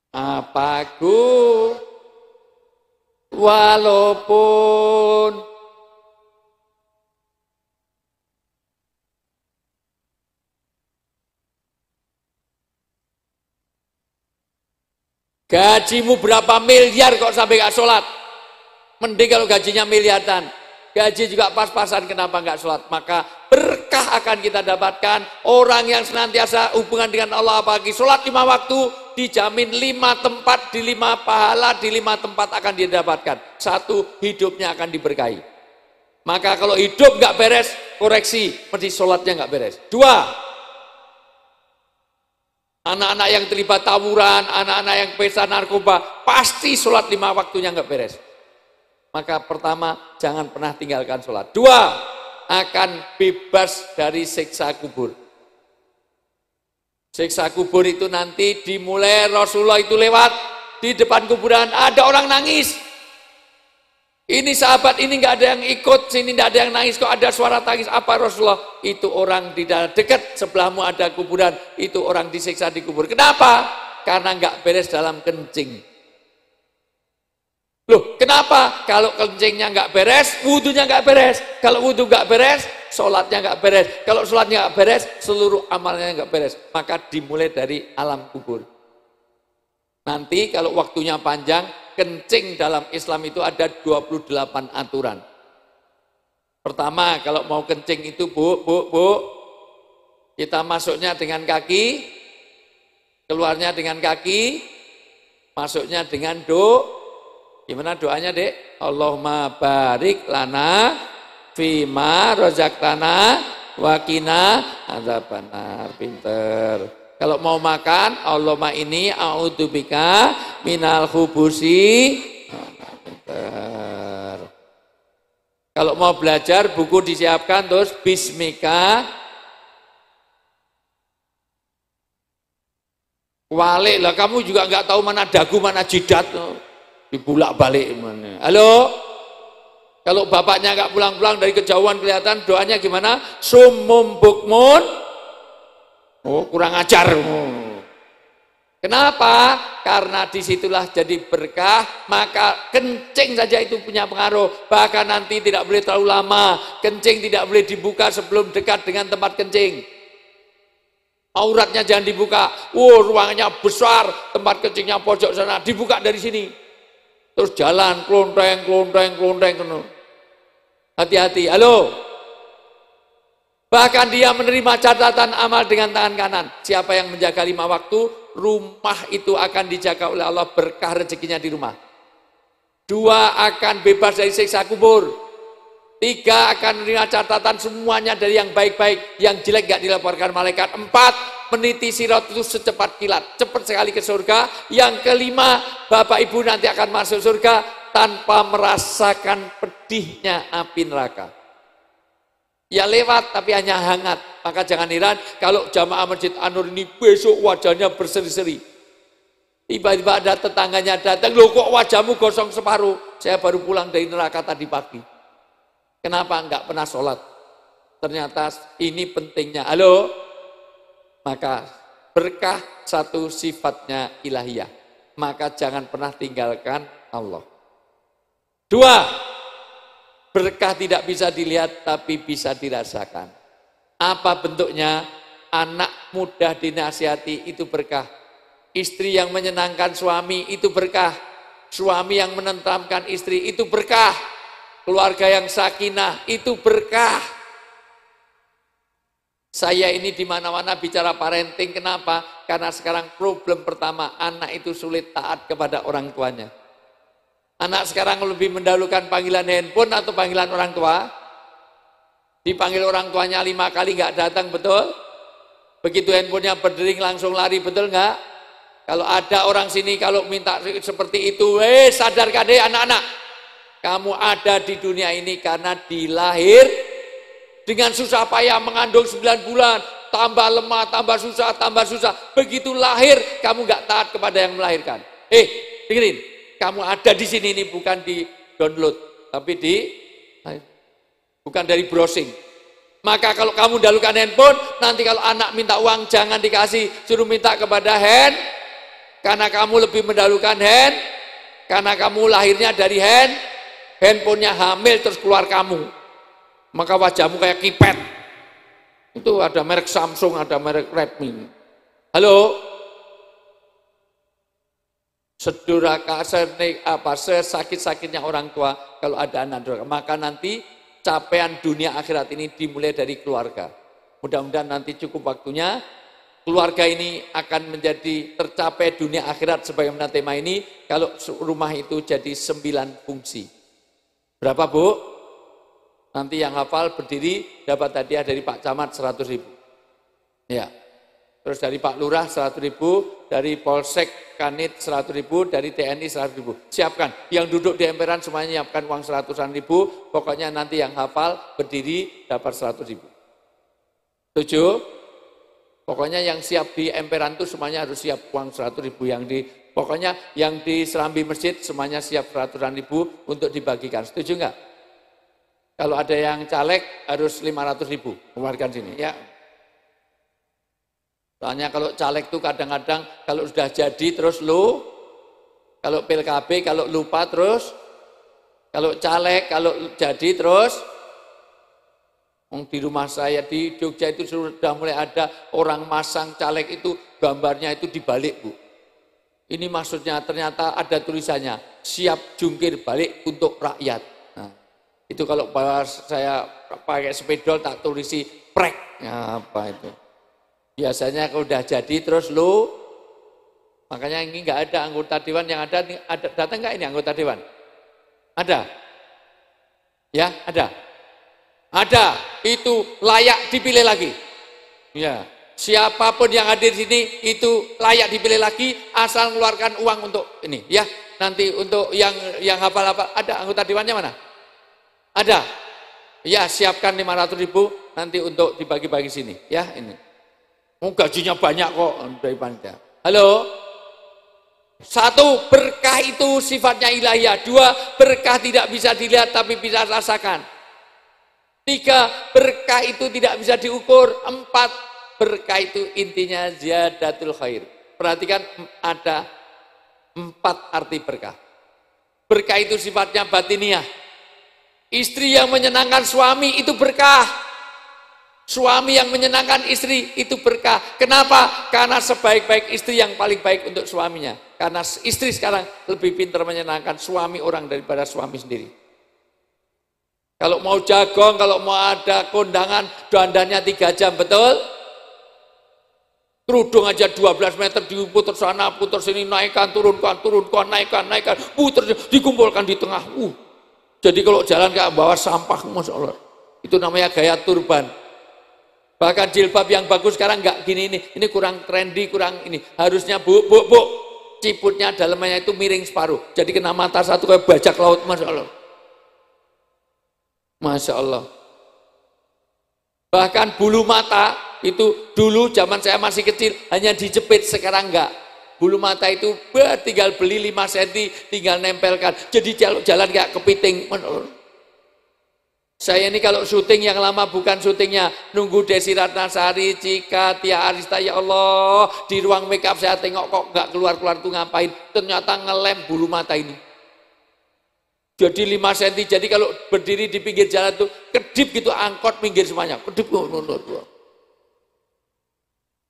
apaku walaupun gajimu berapa miliar kok sampai gak sholat? Mending kalau gajinya miliaran, gaji juga pas-pasan, kenapa nggak sholat? Maka berkah akan kita dapatkan. Orang yang senantiasa hubungan dengan Allah, apalagi sholat 5 waktu, dijamin 5 tempat, di 5 pahala, di 5 tempat akan dia dapatkan. 1, hidupnya akan diberkahi. Maka kalau hidup nggak beres, koreksi, mesti sholatnya nggak beres. 2, anak-anak yang terlibat tawuran, anak-anak yang pesta narkoba, pasti sholat 5 waktunya nggak beres. Maka pertama, jangan pernah tinggalkan sholat. 2, akan bebas dari siksa kubur. Siksa kubur itu nanti dimulai Rasulullah itu lewat, di depan kuburan ada orang nangis. Ini sahabat ini nggak ada yang ikut, sini nggak ada yang nangis, kok ada suara tangis. Apa Rasulullah? Itu orang di dekat sebelahmu ada kuburan, itu orang disiksa di kubur. Kenapa? Karena nggak beres dalam kencing. Loh, kenapa? Kalau kencingnya nggak beres, wudhunya nggak beres. Kalau wudhu nggak beres, sholatnya nggak beres. Kalau sholatnya nggak beres, seluruh amalnya nggak beres. Maka dimulai dari alam kubur. Nanti kalau waktunya panjang, kencing dalam Islam itu ada 28 aturan. Pertama, kalau mau kencing itu bu, kita masuknya dengan kaki, keluarnya dengan kaki, masuknya dengan gimana doanya dek? Allahumma barik lana fima rozaktana wakina azabannar. Pinter. Kalau mau makan, Allahumma ini a'udzubika minal khubusi. Pinter. Kalau mau belajar, buku disiapkan terus bismika walik lah. Kamu juga nggak tahu mana dagu mana jidat. Dibulak balik mana. Halo, kalau bapaknya nggak pulang-pulang dari kejauhan kelihatan, doanya gimana? Summum bukmun. Oh, kurang ajar. Kenapa? Karena disitulah jadi berkah. Maka kencing saja itu punya pengaruh. Bahkan nanti tidak boleh terlalu lama. Kencing tidak boleh dibuka sebelum dekat dengan tempat kencing. Auratnya jangan dibuka. Ruangannya besar, tempat kencingnya pojok sana, dibuka dari sini. Terus jalan, klonteng. Hati-hati, halo. Bahkan dia menerima catatan amal dengan tangan kanan. Siapa yang menjaga 5 waktu, rumah itu akan dijaga oleh Allah, berkah rezekinya di rumah. 2, akan bebas dari siksa kubur. 3, akan menerima catatan semuanya dari yang baik-baik, yang jelek gak dilaporkan malaikat. 4, meniti sirat itu secepat kilat, cepat sekali ke surga. Yang 5, Bapak Ibu nanti akan masuk surga tanpa merasakan pedihnya api neraka. Ya lewat tapi hanya hangat. Maka jangan heran kalau jamaah Masjid An-Nur ini besok wajahnya berseri-seri. Tiba-tiba ada tetangganya datang, loh kok wajahmu gosong separuh? Saya baru pulang dari neraka tadi pagi. Kenapa enggak pernah sholat? Ternyata ini pentingnya. Halo? Maka berkah satu sifatnya ilahiyah. Maka jangan pernah tinggalkan Allah. 2, berkah tidak bisa dilihat tapi bisa dirasakan. Apa bentuknya? Anak mudah dinasihati itu berkah. Istri yang menyenangkan suami itu berkah. Suami yang menenteramkan istri itu berkah. keluarga yang sakinah, itu berkah. Saya ini di mana-mana bicara parenting, kenapa? Karena sekarang problem pertama, anak itu sulit taat kepada orang tuanya. Anak sekarang lebih mendahulukan panggilan handphone atau panggilan orang tua. Dipanggil orang tuanya 5 kali nggak datang, betul? Begitu handphonenya berdering langsung lari, betul nggak? Kalau ada orang sini kalau minta seperti itu, sadarkan deh anak-anak, kamu ada di dunia ini karena dilahir dengan susah payah, mengandung 9 bulan, tambah lemah, tambah susah. Begitu lahir, kamu nggak taat kepada yang melahirkan. Dengerin, kamu ada di sini ini bukan di download, tapi bukan dari browsing. Maka kalau kamu dahulukan handphone, nanti kalau anak minta uang jangan dikasih, suruh minta kepada hand, karena kamu lebih mendahulukan hand, karena kamu lahirnya dari handphonenya hamil terus keluar kamu. Maka wajahmu kayak kipet. Itu ada merek Samsung, ada merek Redmi. Halo? Seduraka, sesakit-sakitnya orang tua kalau ada anak durhaka. Maka nanti capaian dunia akhirat ini dimulai dari keluarga. Mudah-mudahan nanti cukup waktunya. Keluarga ini akan menjadi tercapai dunia akhirat sebagaimana tema ini. Kalau rumah itu jadi 9 fungsi. Berapa, Bu? Nanti yang hafal berdiri dapat hadiah dari Pak Camat 100.000. Ya. Terus dari Pak Lurah 100.000, dari Polsek Kanit 100.000, dari TNI 100.000. Siapkan, yang duduk di emperan semuanya nyiapkan uang 100.000. Pokoknya nanti yang hafal berdiri dapat 100.000. Setuju? Pokoknya yang siap di emperan itu semuanya harus siap uang 100.000. Pokoknya yang di Serambi Masjid semuanya siap 100.000 untuk dibagikan. Setuju enggak? Kalau ada yang caleg harus 500.000, keluarkan sini ya. Soalnya kalau caleg itu kadang-kadang kalau sudah jadi terus kalau PLKB kalau lupa terus, kalau caleg kalau jadi terus. Di rumah saya di Jogja itu sudah mulai ada orang masang caleg itu gambarnya itu dibalik, Bu. Ini maksudnya ternyata ada tulisannya, siap jungkir balik untuk rakyat. Nah, itu kalau saya pakai sepedol tak tulisi prek, ya, apa itu. Biasanya kalau udah jadi terus makanya ini nggak ada anggota dewan yang ada datang nggak ini anggota dewan? Ada? Ya, ada. Ada, itu layak dipilih lagi. Ya, siapapun yang hadir di sini itu layak dipilih lagi asal mengeluarkan uang untuk ini, ya. Nanti untuk yang hafal-hafal ada anggota dewannya mana? Ada. Ya, siapkan 500.000 nanti untuk dibagi-bagi sini, ya ini. Gajinya banyak kok dari panitia. Halo. 1, berkah itu sifatnya ilahiyah. 2, berkah tidak bisa dilihat tapi bisa rasakan. 3, berkah itu tidak bisa diukur. 4, berkah itu intinya ziyadatul khair. Perhatikan ada 4 arti berkah. Berkah itu sifatnya batiniah. Istri yang menyenangkan suami itu berkah. Suami yang menyenangkan istri itu berkah. Kenapa? Karena sebaik-baik istri yang paling baik untuk suaminya. Karena istri sekarang lebih pintar menyenangkan suami orang daripada suami sendiri. Kalau mau jagong, kalau mau ada kondangan, dandannya 3 jam, betul? Kerudung aja 12 meter diputar sana, putar sini, naikkan, turunkan, naikkan, putar, dikumpulkan di tengah. Jadi kalau jalan kayak bawa sampah, Masya Allah. Itu namanya gaya turban. Bahkan jilbab yang bagus sekarang enggak gini ini kurang trendy, kurang ini. Harusnya bu, ciputnya dalamnya itu miring separuh. Jadi kena mata satu kayak bajak laut, Masya Allah. Masya Allah. Bahkan bulu mata itu dulu zaman saya masih kecil hanya dijepit, sekarang enggak. Bulu mata itu tinggal beli 5 cm, tinggal nempelkan. Jadi jalan kayak kepiting, Masya Allah. Saya ini kalau syuting yang lama bukan syutingnya nunggu Desi Ratnasari, Cika, Tia Arista, ya Allah, di ruang makeup saya tengok kok nggak keluar-keluar tuh ngapain, ternyata ngelem bulu mata ini. Jadi 5 cm, jadi kalau berdiri di pinggir jalan tuh kedip gitu, angkot minggir semuanya, kedip.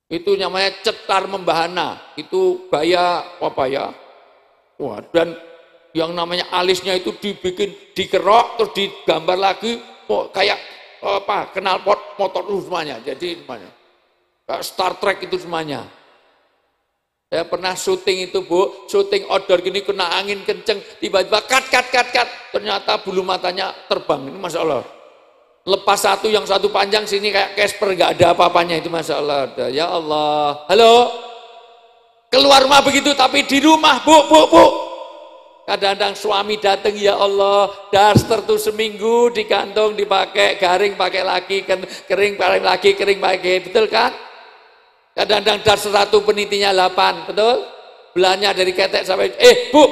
Itu namanya cetar membahana, itu gaya apa ya? Wah, dan Yang namanya alisnya itu dibikin dikerok terus digambar lagi kayak apa knalpot motor itu semuanya. Jadi semuanya Star Trek itu semuanya. Saya pernah syuting itu Bu, syuting outdoor gini kena angin kenceng, tiba-tiba cut, ternyata bulu matanya terbang. Ini Masya Allah. Lepas satu, yang satu panjang sini kayak Casper, gak ada apa-apanya itu Masya Allah. Ya Allah. Halo? Keluar rumah begitu, tapi di rumah Bu. Kadang-kadang suami datang, ya Allah, daster tuh seminggu digantung, dipakai, garing pakai lagi, kering pakai lagi, kering pakai, betul kan? Kadang-kadang daster satu penitinya 8, betul? Belahnya dari ketek sampai, Bu,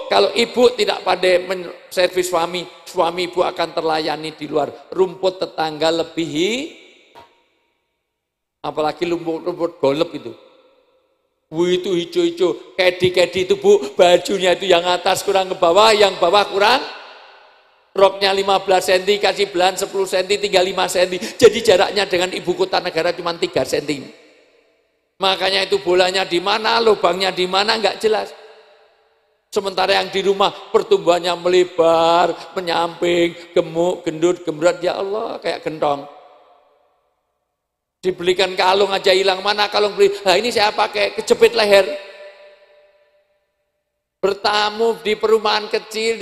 kalau ibu tidak pandai menservis suami ibu akan terlayani di luar. Rumput tetangga lebihi, apalagi rumput golep itu. Itu hijau-hijau, kedi-kedi itu Bu, bajunya itu yang atas kurang ke bawah, yang bawah kurang, roknya 15 cm, kasih belahan 10 cm, tinggal 5 cm, jadi jaraknya dengan ibu kota negara cuma 3 cm. Makanya itu bolanya di mana, lubangnya di mana, nggak jelas. Sementara yang di rumah pertumbuhannya melebar, menyamping, gemuk, gendut, gembrot, ya Allah, kayak gentong. Dibelikan kalung aja hilang, mana kalung beli, nah ini saya pakai, kejepit leher. Bertamu di perumahan kecil,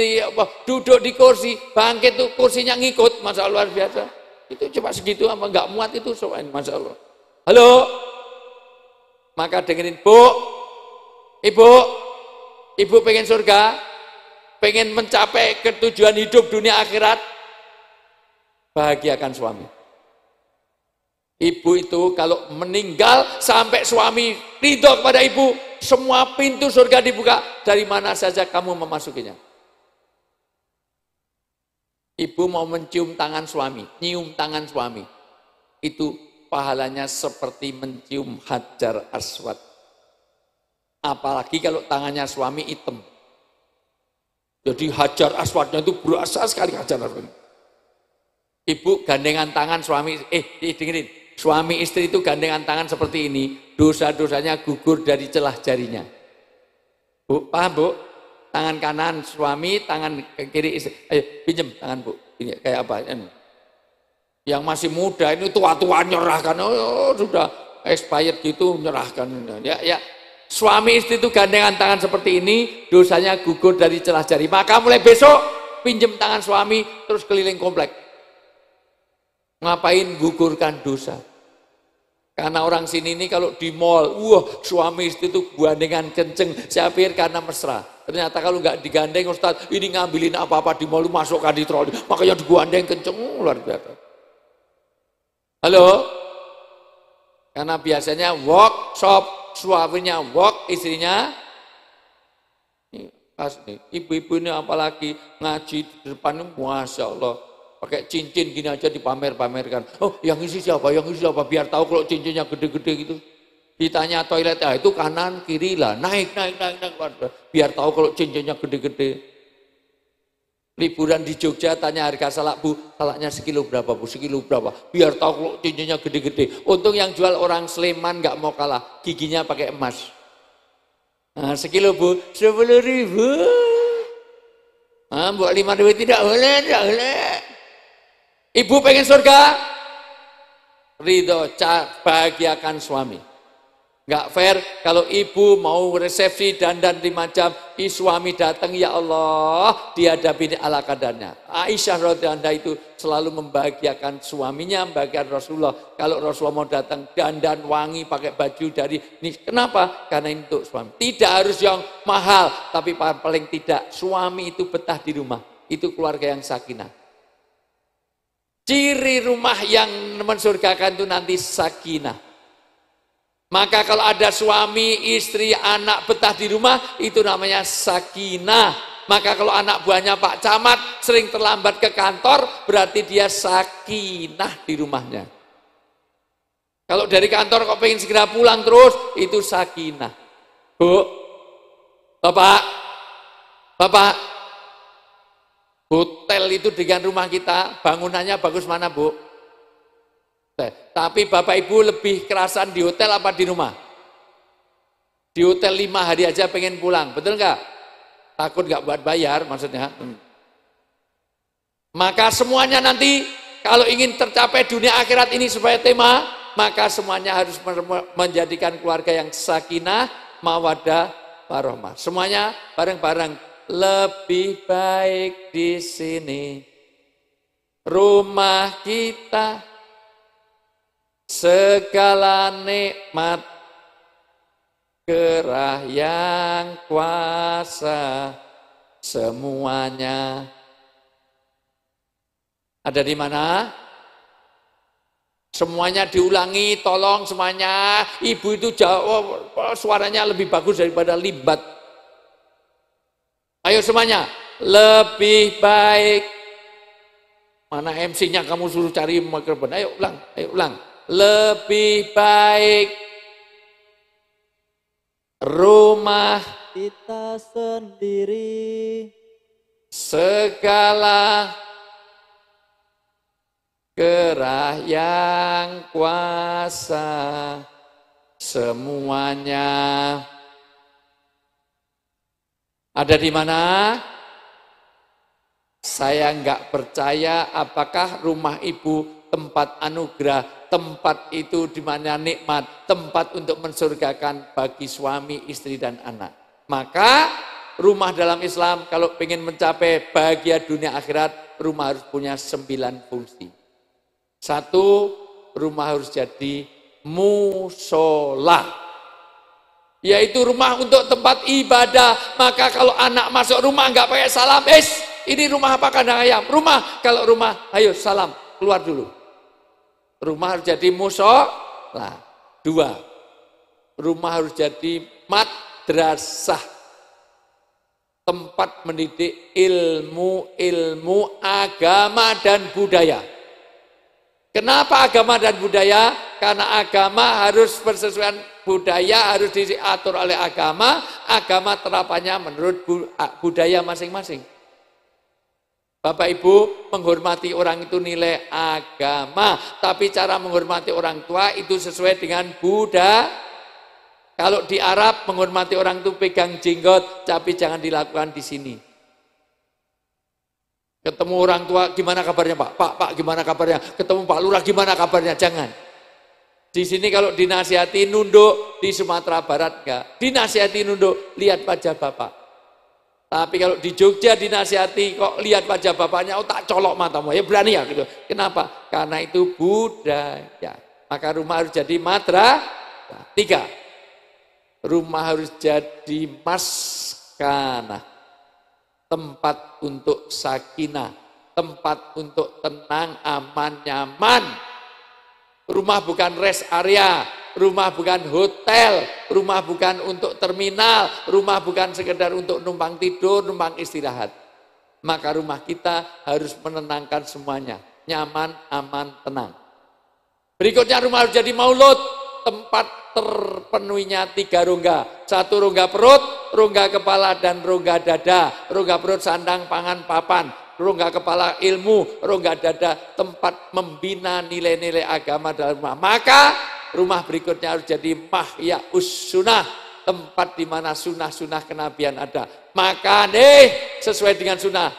duduk di kursi, bangkit tuh kursinya ngikut, Masya Allah, luar biasa. Itu coba segitu apa nggak muat itu, soalnya Masya Allah. Halo? Maka dengerin, Bu, ibu pengen surga, pengen mencapai ketujuan hidup dunia akhirat, bahagiakan suami. Ibu itu kalau meninggal sampai suami ridho kepada ibu, semua pintu surga dibuka, dari mana saja kamu memasukinya. Ibu mau mencium tangan suami, nyium tangan suami, itu pahalanya seperti mencium Hajar Aswad. Apalagi kalau tangannya suami hitam. Jadi Hajar Aswadnya itu berasa sekali Hajar Aswad. Ibu gandengan tangan suami, dengerin, suami istri itu gandengan tangan seperti ini, dosa-dosanya gugur dari celah jarinya. Bu, paham Bu? Tangan kanan suami, tangan kiri istri. Ayo pinjem tangan Bu. Ini kayak apa? Yang masih muda ini tua-tua nyerahkan, sudah expired gitu nyerahkan. Ya, suami istri itu gandengan tangan seperti ini, dosanya gugur dari celah jari. Maka mulai besok pinjem tangan suami terus keliling komplek. Ngapain? Gugurkan dosa. Karena orang sini ini kalau di mall, suami istri itu gandengan kenceng, saya pikir karena mesra. Ternyata kalau nggak digandeng Ustaz, ini ngambilin apa-apa di mall, masukkan di troli, makanya digandeng kenceng, luar biasa. Halo? Karena biasanya workshop, suaminya work, istrinya pas nih, ibu-ibu ini apalagi ngaji di depan, Masya Allah, pakai cincin gini aja dipamer-pamerkan. Oh, yang isi siapa? Biar tahu kalau cincinnya gede-gede gitu. Ditanya toilet, itu kanan, kiri lah, naik. Biar tahu kalau cincinnya gede-gede. Liburan di Jogja, tanya harga salak Bu, salaknya sekilo berapa Bu? Sekilo berapa? Biar tahu kalau cincinnya gede-gede. Untung yang jual orang Sleman nggak mau kalah, giginya pakai emas. Nah, sekilo Bu, 10.000. Nah, buat 5.000 tidak boleh. Ibu pengen surga? Ridho, bahagiakan suami. Nggak fair kalau ibu mau resepsi dandan 5 jam, suami datang, ya Allah, dihadapi ala kadarnya. Aisyah radhiyallahu anha itu selalu membahagiakan suaminya, membahagiakan Rasulullah. Kalau Rasulullah mau datang dandan wangi pakai baju dari ini, kenapa? Karena ini untuk suami. Tidak harus yang mahal, tapi paling tidak suami itu betah di rumah. Itu keluarga yang sakinah. Ciri rumah yang mensurgakan itu nanti sakinah. Maka kalau ada suami, istri, anak betah di rumah, itu namanya sakinah. Maka kalau anak buahnya Pak Camat sering terlambat ke kantor, berarti dia sakinah di rumahnya. Kalau dari kantor kok pengen segera pulang terus, itu sakinah. Bu, Bapak, hotel itu dengan rumah kita, bangunannya bagus mana Bu? Tapi Bapak Ibu lebih kerasan di hotel apa di rumah? Di hotel 5 hari aja pengen pulang, betul nggak? takut nggak buat bayar maksudnya. Maka semuanya nanti kalau ingin tercapai dunia akhirat ini supaya tema, maka semuanya harus menjadikan keluarga yang sakinah, mawaddah, warahmah. Semuanya bareng-bareng. Lebih baik di sini rumah kita, segala nikmat Gerah yang kuasa semuanya ada di mana? Semuanya diulangi, tolong semuanya. Ibu itu jauh, suaranya lebih bagus daripada Limbat. Ayo semuanya, lebih baik. Mana MC-nya kamu suruh cari mikrofon? Ayo ulang. Lebih baik rumah kita sendiri, segala Gerah yang kuasa semuanya ada di mana? Saya enggak percaya apakah rumah ibu tempat anugerah, tempat itu di mana nikmat, tempat untuk mensurgakan bagi suami, istri dan anak. Maka rumah dalam Islam kalau ingin mencapai bahagia dunia akhirat, rumah harus punya 9 fungsi. 1, rumah harus jadi musola. Yaitu rumah untuk tempat ibadah. Maka kalau anak masuk rumah enggak pakai salam, ini rumah apa kandang ayam? Rumah, kalau rumah, ayo salam, keluar dulu. Rumah harus jadi musola. 2, rumah harus jadi madrasah. Tempat mendidik ilmu agama dan budaya. Kenapa agama dan budaya? Karena agama harus bersesuaian budaya, harus diatur oleh agama terapannya menurut budaya masing-masing. Bapak Ibu, menghormati orang itu nilai agama, tapi cara menghormati orang tua itu sesuai dengan budaya. Kalau di Arab menghormati orang itu pegang jenggot, tapi jangan dilakukan di sini. Ketemu orang tua, gimana kabarnya Pak? Pak, gimana kabarnya? Ketemu Pak Lurah, gimana kabarnya? Jangan. Di sini kalau dinasihati nunduk, di Sumatera Barat enggak. Dinasihati nunduk, lihat wajah Bapak. Tapi kalau di Jogja dinasihati, kok lihat wajah Bapaknya, oh tak colok matamu, ya berani ya gitu. Kenapa? Karena itu budaya. Maka rumah harus jadi madrasah. 3, rumah harus jadi maskanah. Tempat untuk sakinah, tempat untuk tenang, aman, nyaman. Rumah bukan rest area, rumah bukan hotel, rumah bukan untuk terminal, rumah bukan sekedar untuk numpang tidur, numpang istirahat. Maka rumah kita harus menenangkan semuanya, nyaman, aman, tenang. Berikutnya rumah harus jadi maulud, tempat terpenuhinya 3 rongga. 1 rongga perut, rongga kepala dan rongga dada. Rongga perut sandang, pangan, papan. Rongga kepala ilmu, rongga dada tempat membina nilai-nilai agama dalam rumah. Maka rumah berikutnya harus jadi mahyaus sunnah, tempat di mana sunnah-sunnah kenabian ada. Makan sesuai dengan sunnah.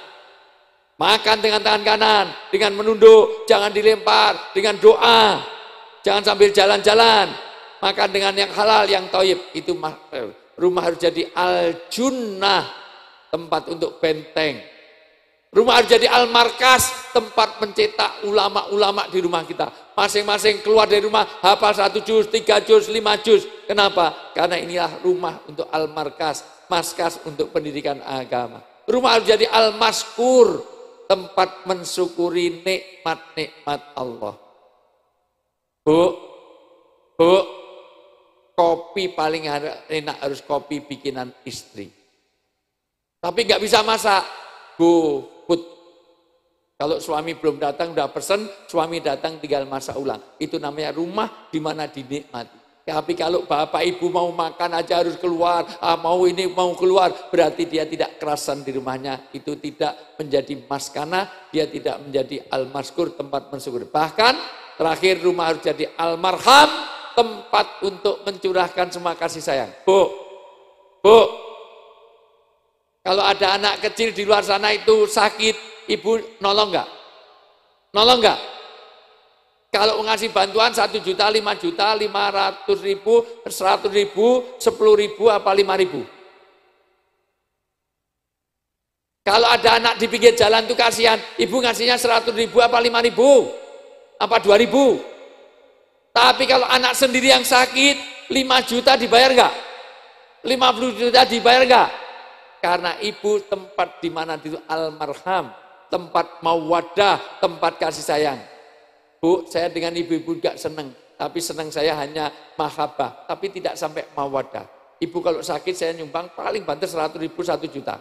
Makan dengan tangan kanan, dengan menunduk, jangan dilempar, dengan doa. Jangan sambil jalan-jalan. Makan dengan yang halal, yang thayyib. Itu rumah harus jadi al-junnah, tempat untuk benteng. Rumah harus jadi al-markas, tempat mencetak ulama-ulama di rumah kita. Masing-masing keluar dari rumah, hafal 1 juz, 3 juz, 5 juz. Kenapa? Karena inilah rumah untuk al-markas, maskas untuk pendidikan agama. Rumah harus jadi al-maskur, tempat mensyukuri nikmat-nikmat Allah. Bu, kopi paling enak harus kopi bikinan istri. Tapi nggak bisa masak, go food. Kalau suami belum datang udah pesen, suami datang tinggal masak ulang. Itu namanya rumah di mana dinikmati. Tapi kalau bapak ibu mau makan aja harus keluar, mau ini mau keluar, berarti dia tidak kerasan di rumahnya. Itu tidak menjadi maskana, dia tidak menjadi al-maskur, tempat mensyukur. Bahkan terakhir rumah harus jadi al-marham, tempat untuk mencurahkan semua kasih sayang. Bu, Kalau ada anak kecil di luar sana itu sakit, ibu nolong nggak? Nolong nggak? Kalau ngasih bantuan 1 juta, 5 juta, 500.000, 100.000, 10.000, apa 5.000? Kalau ada anak di pinggir jalan itu kasihan, ibu ngasihnya 100.000 apa 5.000? Apa 2.000? Tapi kalau anak sendiri yang sakit, 5 juta dibayar nggak? 50 juta dibayar nggak? Karena ibu tempat di mana itu almarham, tempat mawaddah, tempat kasih sayang. Bu, saya dengan ibu-ibu gak senang, tapi senang saya hanya mahabbah, tapi tidak sampai mawaddah. Ibu kalau sakit saya nyumbang paling banter 100.000, 1 juta.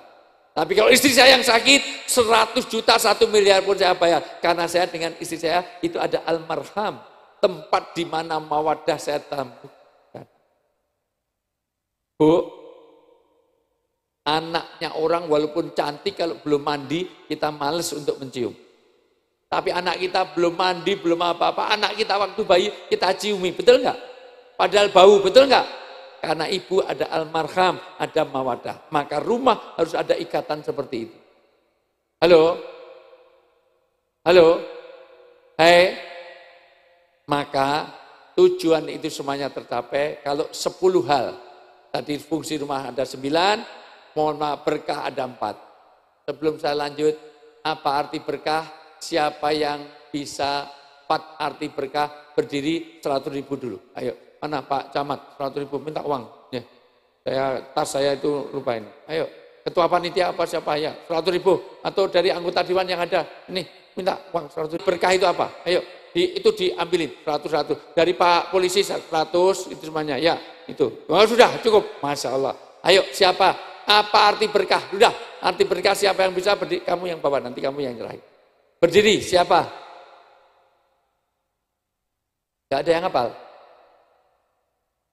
Tapi kalau istri saya yang sakit 100 juta, 1 miliar pun saya bayar. Karena saya dengan istri saya itu ada almarham, tempat di mana mawaddah saya tambahkan. Bu, anaknya orang walaupun cantik kalau belum mandi kita males untuk mencium. Tapi anak kita belum mandi, belum apa-apa, anak kita waktu bayi kita ciumi, betul enggak? Padahal bau, betul enggak? Karena ibu ada almarham, ada mawadah. Maka rumah harus ada ikatan seperti itu. Halo? Halo? Hai? Maka tujuan itu semuanya tercapai kalau 10 hal. Tadi fungsi rumah ada 9, mohon maaf berkah ada 4. Sebelum saya lanjut, apa arti berkah? Siapa yang bisa 4 arti berkah berdiri 100.000 dulu. Ayo, mana Pak Camat 100.000 minta uang. Ya, tas saya itu lupa ini. Ayo, ketua panitia apa siapa ya 100.000 atau dari anggota dewan yang ada. Ini minta uang 100.000. Berkah itu apa? Ayo, itu diambilin 100. Dari Pak polisi 100 itu semuanya. Ya, itu. Oh, sudah cukup. Masya Allah. Ayo, siapa? Apa arti berkah? Sudah. Arti berkah siapa yang bisa berdiri? Kamu yang bawa, nanti kamu yang nyerahin. Berdiri, siapa? Gak ada yang hafal?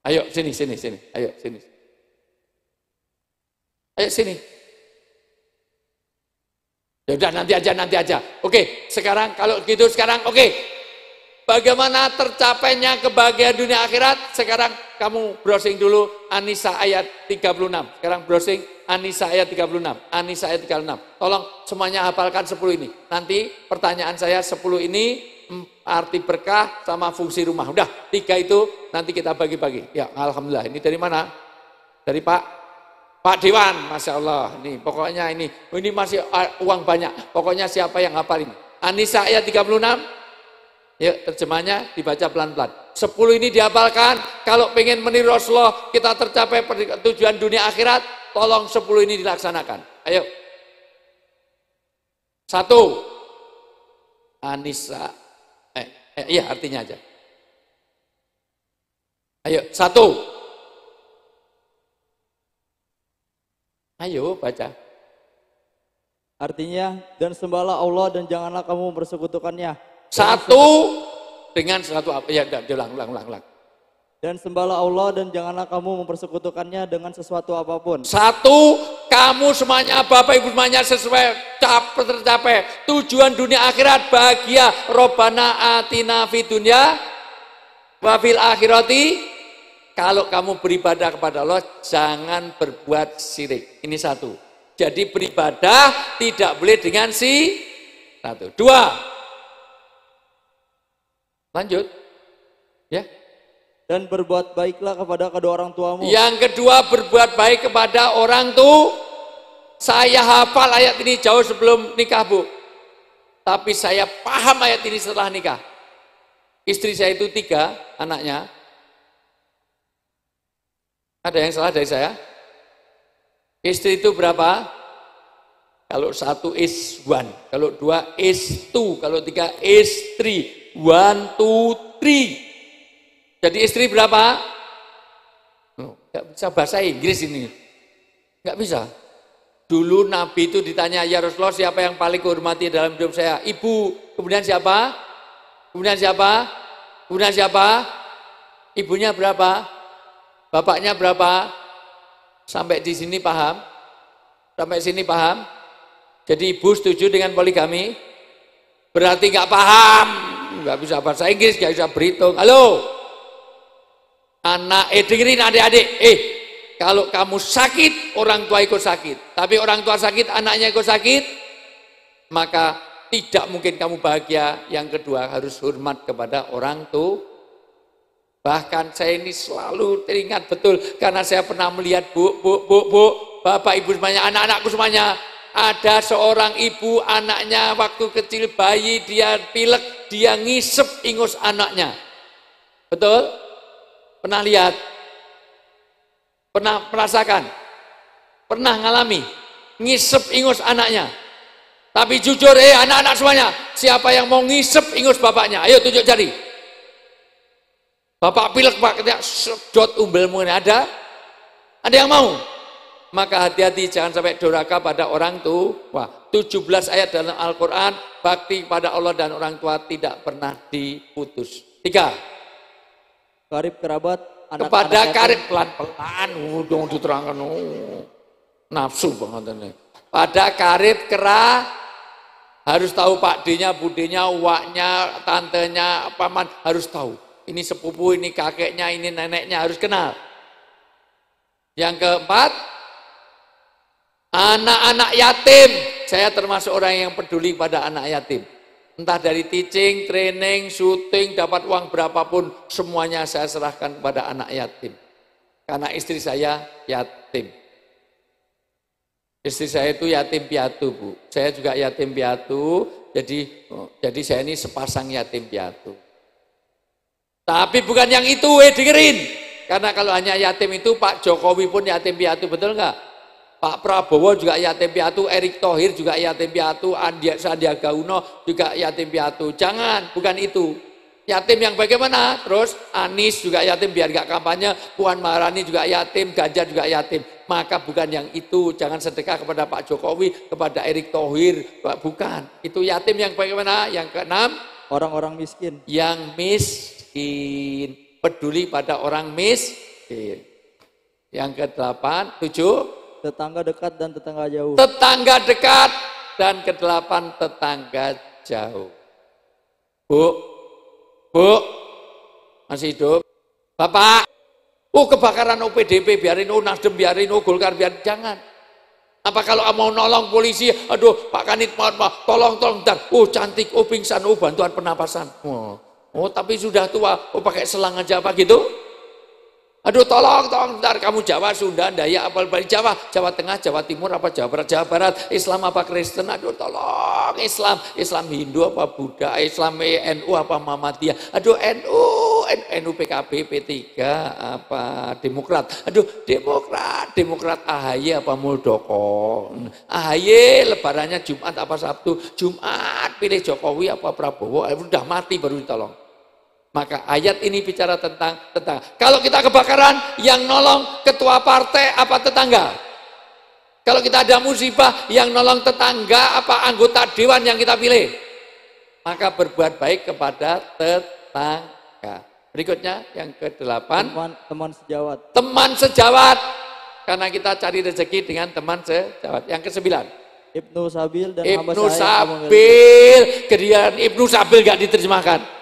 Ayo, sini. Ayo, sini. Ayo, sini. Ya udah, nanti aja. Oke, sekarang, kalau gitu sekarang, oke. Bagaimana tercapainya kebahagiaan dunia akhirat? Sekarang kamu browsing dulu An-Nisa ayat 36. Sekarang browsing An-Nisa ayat 36. An-Nisa ayat 36. Tolong semuanya hafalkan 10 ini. Nanti pertanyaan saya 10 ini arti berkah sama fungsi rumah. Udah, 3 itu nanti kita bagi-bagi. Ya, alhamdulillah. Ini dari mana? Dari Pak Dewan. Masya Allah. Ini pokoknya ini masih uang banyak. Pokoknya siapa yang hafal ini? An-Nisa ayat 36. Yuk, terjemahnya dibaca pelan-pelan. 10 ini dihafalkan. Kalau pengen meniru Rasulullah, kita tercapai tujuan dunia akhirat, tolong 10 ini dilaksanakan. Ayo. 1. An-Nisa. Iya, artinya aja. Ayo, 1. Ayo, baca. Artinya, dan sembahlah Allah dan janganlah kamu bersekutukannya. 1 dengan 1 apa? Ya, ulang. Dan sembahlah Allah dan janganlah kamu mempersekutukannya dengan sesuatu apapun. 1, kamu semuanya Bapak Ibu semuanya sesuai tercapai tujuan dunia akhirat bahagia. Robbana atina fid dunya wa fil akhirati. Kalau kamu beribadah kepada Allah jangan berbuat syirik. Ini 1. Jadi beribadah tidak boleh dengan 1. 2. Lanjut. Ya. Dan berbuat baiklah kepada kedua orang tuamu. Yang kedua, berbuat baik kepada orang tua. Saya hafal ayat ini jauh sebelum nikah, Bu. Tapi saya paham ayat ini setelah nikah. Istri saya itu 3 anaknya. Ada yang salah dari saya? Istri itu berapa? Kalau 1 is 1, kalau 2 is 2, kalau 3 is 3. 1, 2, 3. Jadi istri berapa? Gak bisa bahasa Inggris ini. Gak bisa. Dulu Nabi itu ditanya, ya Rasulullah siapa yang paling kuhormati dalam hidup saya? Ibu. Kemudian siapa? Kemudian siapa? Kemudian siapa? Ibunya berapa? Bapaknya berapa? Sampai di sini paham? Sampai sini paham? Jadi ibu setuju dengan poligami? Berarti gak paham. Nggak bisa bahasa Inggris, nggak bisa berhitung. Halo, anak, dengerin adik-adik. Kalau kamu sakit, orang tua ikut sakit. Tapi orang tua sakit, anaknya ikut sakit, maka tidak mungkin kamu bahagia. Yang kedua, harus hormat kepada orang tua. Bahkan saya ini selalu teringat betul, karena saya pernah melihat bu, bapak ibu semuanya, anak-anakku semuanya. Ada seorang ibu, anaknya waktu kecil bayi, dia pilek, dia ngisep ingus anaknya. Betul? Pernah lihat? Pernah merasakan? Pernah ngalami? Ngisep ingus anaknya. Tapi jujur, anak-anak semuanya, siapa yang mau ngisep ingus bapaknya? Ayo tunjuk jari. Bapak pilek, Pak, ketika sedot umbelmu ini ada? Ada yang mau? Maka hati-hati, jangan sampai durhaka pada orang tua. 17 ayat dalam Al-Quran, bakti kepada Allah dan orang tua tidak pernah diputus. 3. Karib kerabat, anak Kepada karib, pelan-pelan, dong diterangkan, nafsu banget ini. Pada karib harus tahu Pak D-nya, Budenya, uaknya, tantenya, paman, harus tahu. Ini sepupu, ini kakeknya, ini neneknya, harus kenal. Yang keempat, anak-anak yatim. Saya termasuk orang yang peduli pada anak yatim. Entah dari teaching, training, syuting, dapat uang berapapun, semuanya saya serahkan kepada anak yatim. Karena istri saya yatim. Istri saya itu yatim piatu, Bu. Saya juga yatim piatu, jadi saya ini sepasang yatim piatu. Tapi bukan yang itu, dengerin. Karena kalau hanya yatim itu, Pak Jokowi pun yatim piatu, betul enggak? Pak Prabowo juga yatim piatu, Erick Thohir juga yatim piatu, Sandiaga Uno juga yatim piatu. Jangan, bukan itu. Yatim yang bagaimana? Terus Anies juga yatim biar gak kampanye, Puan Maharani juga yatim, Ganjar juga yatim. Maka bukan yang itu. Jangan sedekah kepada Pak Jokowi, kepada Erick Thohir, bukan. Itu yatim yang bagaimana? Yang keenam, orang-orang miskin. Yang miskin, peduli pada orang miskin. Yang kedelapan, 7, tetangga dekat dan tetangga jauh. Tetangga dekat dan kedelapan tetangga jauh. Bu, masih hidup? Bapak, kebakaran PDP biarin, Nasdem biarin, Golkar biarin, jangan. Apa kalau mau nolong polisi, aduh Pak Kanit maaf, tolong, ntar, cantik, pingsan, bantuan pernapasan. Tapi sudah tua, pakai selang aja apa gitu? Aduh tolong, ntar kamu Jawa, Sunda, Dayak, apa Bali, Jawa Tengah, Jawa Timur, apa Jawa Barat, Islam apa Kristen, aduh tolong, Islam Hindu apa Buddha, Islam NU apa Muhammadiyah, aduh NU PKB, P3, apa Demokrat, aduh Demokrat AHY apa Muldoko, AHY lebarannya Jumat apa Sabtu, Jumat pilih Jokowi apa Prabowo, udah mati baru ditolong. Maka ayat ini bicara tentang kalau kita kebakaran, yang nolong ketua partai apa tetangga? Kalau kita ada musibah, yang nolong tetangga apa anggota dewan yang kita pilih? Maka berbuat baik kepada tetangga. Berikutnya yang ke-8, teman sejawat. Teman sejawat. Karena kita cari rezeki dengan teman sejawat. Yang ke-9, Ibnu Sabil dan Ibnu Sabil. Kedian Ibnu Sabil gak diterjemahkan.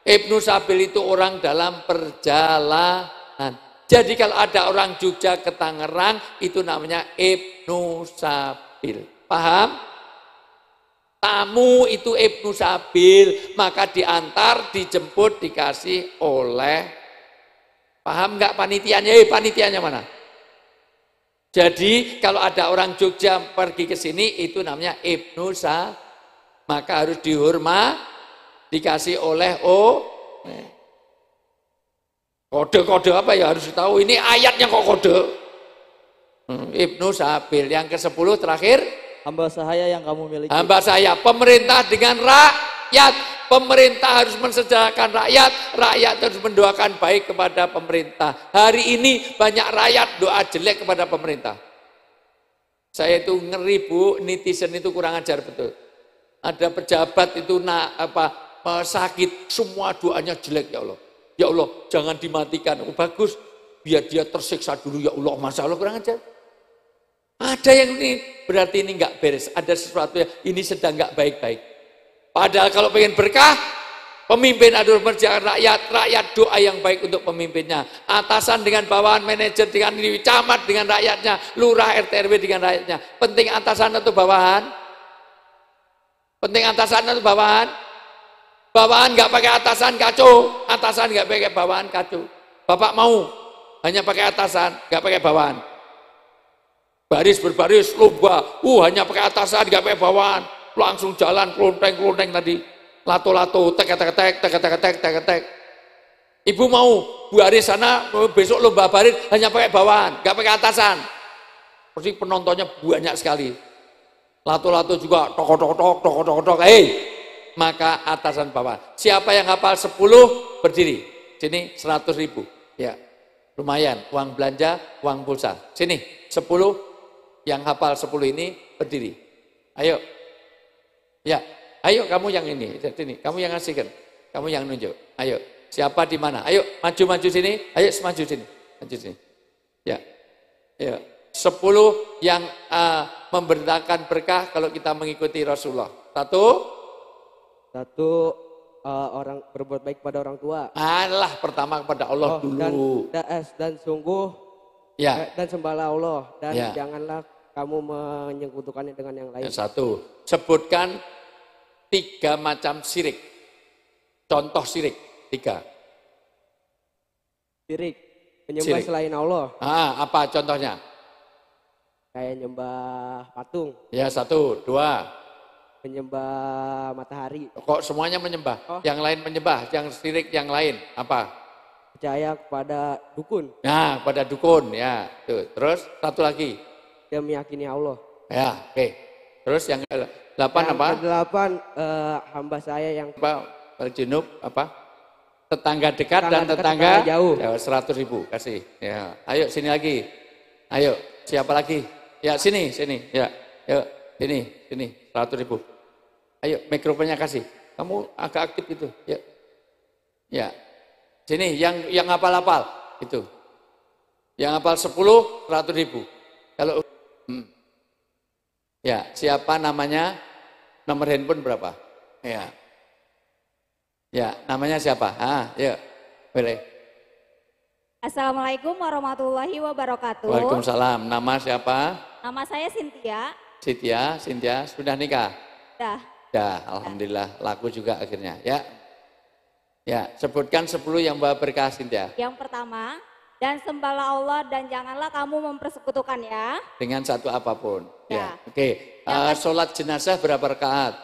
Ibnu Sabil itu orang dalam perjalanan. Jadi kalau ada orang Jogja ke Tangerang, itu namanya Ibnu Sabil. Paham? Tamu itu Ibnu Sabil, maka diantar, dijemput, dikasih oleh. Paham nggak panitianya? Panitianya mana? Jadi kalau ada orang Jogja pergi ke sini, itu namanya Ibnu Sabil. Maka harus dihormat, dikasih oleh kode-kode apa ya harus tahu, ini ayatnya kok kode. Ibnu Sabil. Yang ke-10 terakhir, hamba sahaya yang kamu miliki. Hamba saya, pemerintah dengan rakyat. Pemerintah harus mensejahterakan rakyat, rakyat harus mendoakan baik kepada pemerintah. Hari ini banyak rakyat doa jelek kepada pemerintah. Saya itu ngeri, Bu, netizen itu kurang ajar betul. Ada pejabat itu sakit, semua doanya jelek, ya Allah. Ya Allah, jangan dimatikan. Bagus, biar dia tersiksa dulu, ya Allah. Masya Allah, kurang ajar. Ada yang ini, berarti ini enggak beres. Ada sesuatu yang ini sedang enggak baik-baik. Padahal kalau pengen berkah, Pemimpin adalah mengerjakan rakyat, rakyat doa yang baik untuk pemimpinnya. Atasan dengan bawahan, manajer dengan ini, camat dengan rakyatnya, lurah RT RW dengan rakyatnya. Penting atasan atau bawahan? Penting atasan atau bawahan? Bawahan nggak pakai atasan kacau, atasan nggak pakai bawahan kacau. Bapak mau hanya pakai atasan, nggak pakai bawahan. Baris berbaris, lomba, hanya pakai atasan, nggak pakai bawahan. Langsung jalan, klonteng tadi. Lato-lato, tek. Ibu mau baris sana, besok lomba baris hanya pakai bawahan, nggak pakai atasan. Pasti penontonnya banyak sekali. Lato-lato juga, tok. Maka atasan bawahan. Siapa yang hafal 10 berdiri. Sini 100.000. Ya, lumayan. Uang belanja, uang pulsa. Sini 10 yang hafal 10 ini berdiri. Ayo. Ya. Ayo kamu yang ini, sini, kamu yang ngasihkan, kamu yang nunjuk. Ayo, siapa di mana? Ayo maju sini, ayo maju sini. Ya, ya. 10 yang memberitakan berkah kalau kita mengikuti Rasulullah. Satu, orang berbuat baik pada orang tua. Allah pertama kepada Allah dulu. Dan sungguh, ya. Dan sembahlah Allah dan ya. Janganlah kamu menyekutukannya dengan yang lain. Satu, sebutkan 3 macam syirik. Contoh syirik 3. Syirik, menyembah selain Allah. Apa contohnya? Kayak nyembah patung. Ya, 1, 2. Menyembah matahari. Kok semuanya menyembah? Yang lain menyembah, yang syirik yang lain apa? Percaya kepada dukun. Nah, pada dukun ya. Tuh. Terus satu lagi. Dia meyakini Allah. Ya, oke. Terus yang 8 apa? Yang 8 hamba saya yang junub apa? Tetangga dekat dan tetangga jauh. Ya, 100.000 kasih. Ya, ayo sini lagi. Ayo, siapa lagi? Ya, sini. Ya. Yuk, sini 100.000. Ayo, mikrofonnya kasih. Kamu agak aktif itu. Ya. Ya. Sini yang hafal itu. Yang hafal 10 100.000. Kalau ya, siapa namanya? Nomor handphone berapa? Ya. Ya, namanya siapa? Ya. Boleh. Assalamualaikum warahmatullahi wabarakatuh. Waalaikumsalam. Nama siapa? Nama saya Cynthia. Cynthia, sudah nikah? Dah, alhamdulillah. Laku juga akhirnya, ya. Ya, sebutkan 10 yang bawa berkah, Cynthia. Yang pertama, dan sembahlah Allah dan janganlah kamu mempersekutukan ya. Dengan satu apapun. Ya. Oke. Sholat jenazah berapa rakaat?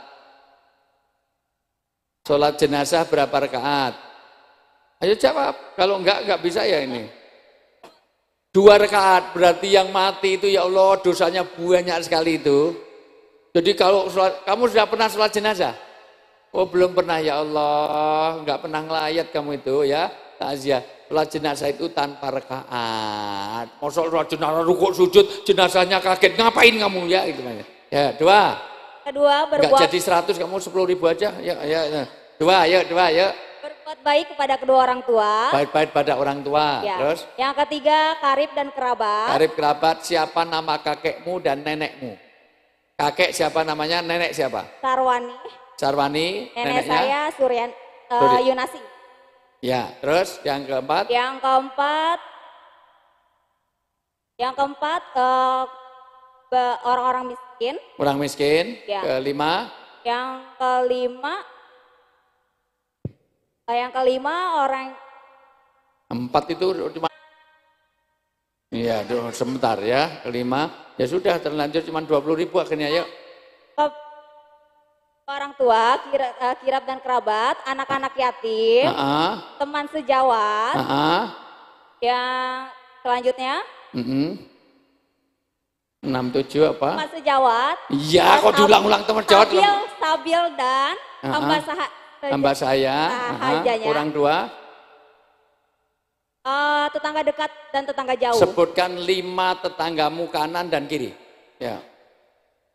Sholat jenazah berapa rakaat? Ayo jawab. Kalau enggak bisa ya ini. 2 rakaat. Berarti yang mati itu ya Allah dosanya banyak sekali itu. Jadi kalau kamu sudah pernah sholat jenazah? Oh belum pernah ya Allah. Enggak pernah ngelayat kamu itu ya. Takziah. Sholat jenazah itu tanpa rakaat. Masa sholat jenazah rukuk sujud, jenazahnya kaget, ngapain kamu ya? Itu ya, 2. Kedua, berbuat. Enggak jadi 100, kamu 10.000 aja. Ya. 2, yuk. Berbuat baik kepada kedua orang tua. Baik pada orang tua. Ya. Terus? Yang ketiga, karib dan kerabat. Karib kerabat, siapa nama kakekmu dan nenekmu? Kakek siapa namanya, nenek siapa? Sarwani. Nenek saya Yunasi. Ya, terus yang keempat? Yang keempat orang-orang miskin. Orang miskin. Ya. Kelima? Yang kelima orang. 4 itu cuma. Iya, sebentar ya. Kelima, ya sudah terlanjur cuma 20.000 akhirnya yuk. Orang tua, kirab dan kerabat, anak-anak yatim, teman sejawat, yang selanjutnya 67 apa? Teman sejawat. Iya, kok diulang-ulang teman sejawat. Stabil dan hamba saya, kurang 2. Tetangga dekat dan tetangga jauh. Sebutkan 5 tetanggamu kanan dan kiri. Ya.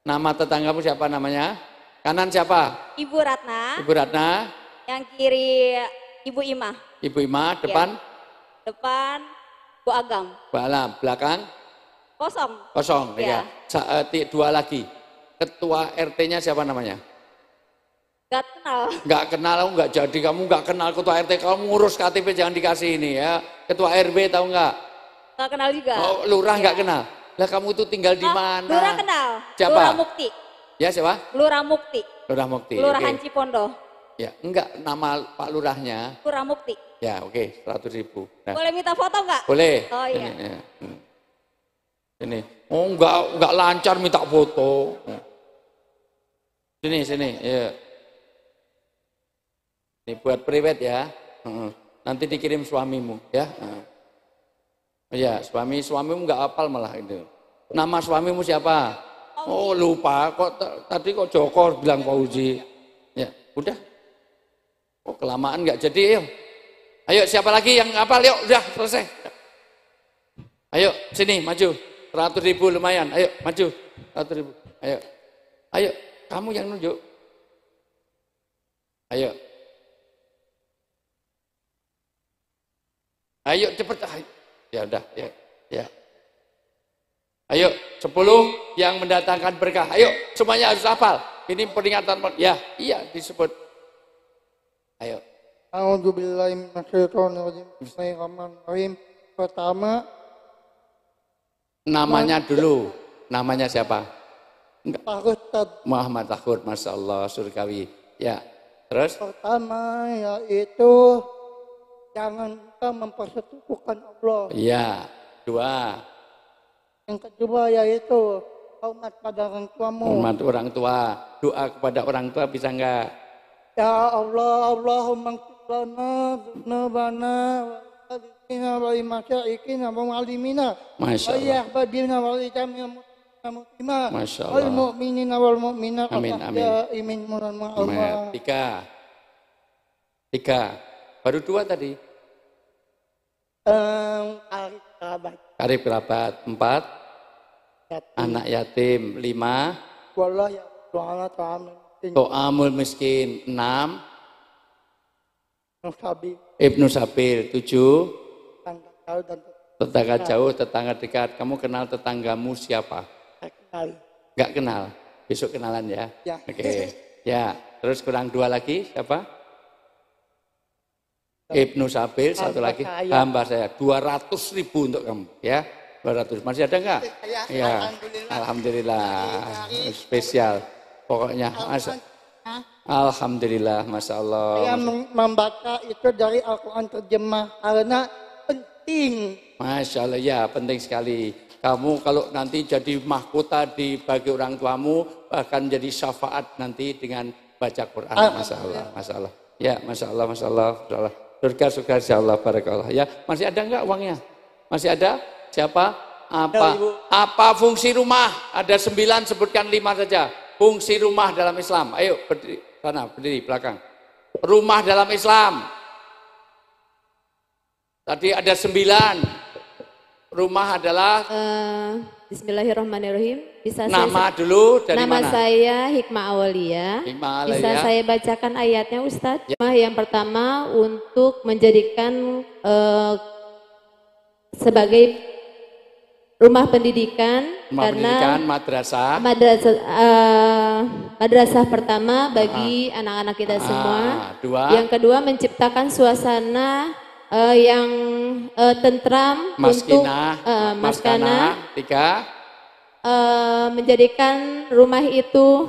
Nama tetanggamu siapa namanya? Kanan siapa? Ibu Ratna. Yang kiri Ibu Ima. Ibu Ima, depan? Ya. Depan Bu Agam. Bu Alam, belakang? Kosong, ya. 2 lagi. Ketua RT-nya siapa namanya? Gak kenal. Nggak kenal, aku nggak jadi. Kamu nggak kenal ketua RT, kamu ngurus KTP jangan dikasih ini ya. Ketua RW tahu nggak? Gak kenal juga. Oh, lurah nggak kenal. Lah kamu itu tinggal di mana? Lurah kenal. Siapa? Lurah Mukti. Ya siapa? Lurah Mukti. Lurah Mukti. Kelurahan Oke. Cipondo. Ya, enggak nama Pak Lurahnya. Lurah Mukti. Ya, oke, 100.000. Nah, Boleh minta foto nggak? boleh. Oh iya. Ini, ya. Ini. Oh, enggak lancar minta foto. Sini, ya. Ini buat private ya. Nanti dikirim suamimu ya. Ya, suamimu enggak hafal malah itu. Nama suamimu siapa? Oh, lupa. Tadi kok Joko bilang Fauzi. Ya, udah. Oh, kelamaan enggak jadi, ayo siapa lagi yang hafal? Yuk, udah selesai. Ayo, sini maju. 100.000 lumayan. Ayo, maju. 100.000. Ayo, kamu yang nunjuk. Ayo cepet. Ya udah, ya. Ayo, 10 yang mendatangkan berkah. Ayo, semuanya harus hafal. Ini peringatan. Ya, iya disebut. Ayo. A'udzubillahi minasyaitonirrajim. Bismillahirrahmanirrahim. Pertama, Namanya dulu. Namanya siapa? Pak Ustadz. Muhammad Tahur, Masya Allah, surgawi. Ya, terus? Pertama yaitu jangan kita mempersekutukan Allah. Iya. 2. Yang kedua yaitu hormat pada orang tuamu. Hormat orang tua. Doa kepada orang tua bisa enggak? Ya Allah, Allahumma ighfir lana dzunubana wa salihina wa limasyaikina wa mu'allimina Masya wa Allah. yahbadina wa lijamil muslimina Masya wal Allah. mu'minina wal mu'minat Amin, amin. imin muran Amin. 3. Baru 2 tadi. Arif kerabat Karib kerabat. 4. Anak yatim. 5. wallah ya Tuhan ta'ala To'amul miskin. 6. Nusabi Ibnu Sabil. 7. tangga tahu dan Tetangga jauh, tetangga dekat. Kamu kenal tetanggamu siapa? kenal. Enggak kenal. Besok kenalan ya. Ya. Oke. Ya, terus kurang 2 lagi siapa? Ibnu Sabil, satu Hamba lagi saya. hamba saya. 200.000 untuk kamu ya. 200. Masih ada enggak? Ya. Alhamdulillah. Spesial. Pokoknya Alhamdulillah, Masya Allah. Saya membaca itu dari Al-Quran terjemah karena penting. Masya Allah, ya penting sekali. Kamu kalau nanti jadi mahkota bagi orang tuamu, bahkan jadi syafaat nanti dengan baca Quran. Masya Allah, Masya Allah. Ya, Masya Allah, Masya Allah, Masya Allah. Surga, Insya Allah, barakallah. Ya, masih ada enggak uangnya? Masih ada? Siapa? Apa fungsi rumah? Ada 9, sebutkan 5 saja. Fungsi rumah dalam Islam. Ayo, berdiri, sana, berdiri, belakang. Rumah dalam Islam. Tadi ada 9. Rumah adalah Bismillahirrahmanirrahim. Bisa nama dulu dari nama mana? saya Hikmah Aulia. Hikmah Bisa Aulia. saya bacakan ayatnya Ustadz? Yang pertama untuk menjadikan sebagai rumah pendidikan Pendidikan, karena madrasah. madrasah pertama bagi anak-anak kita semua. 2. Yang kedua menciptakan suasana yang tentram untuk Maskanah. maskanah. 3. Menjadikan rumah itu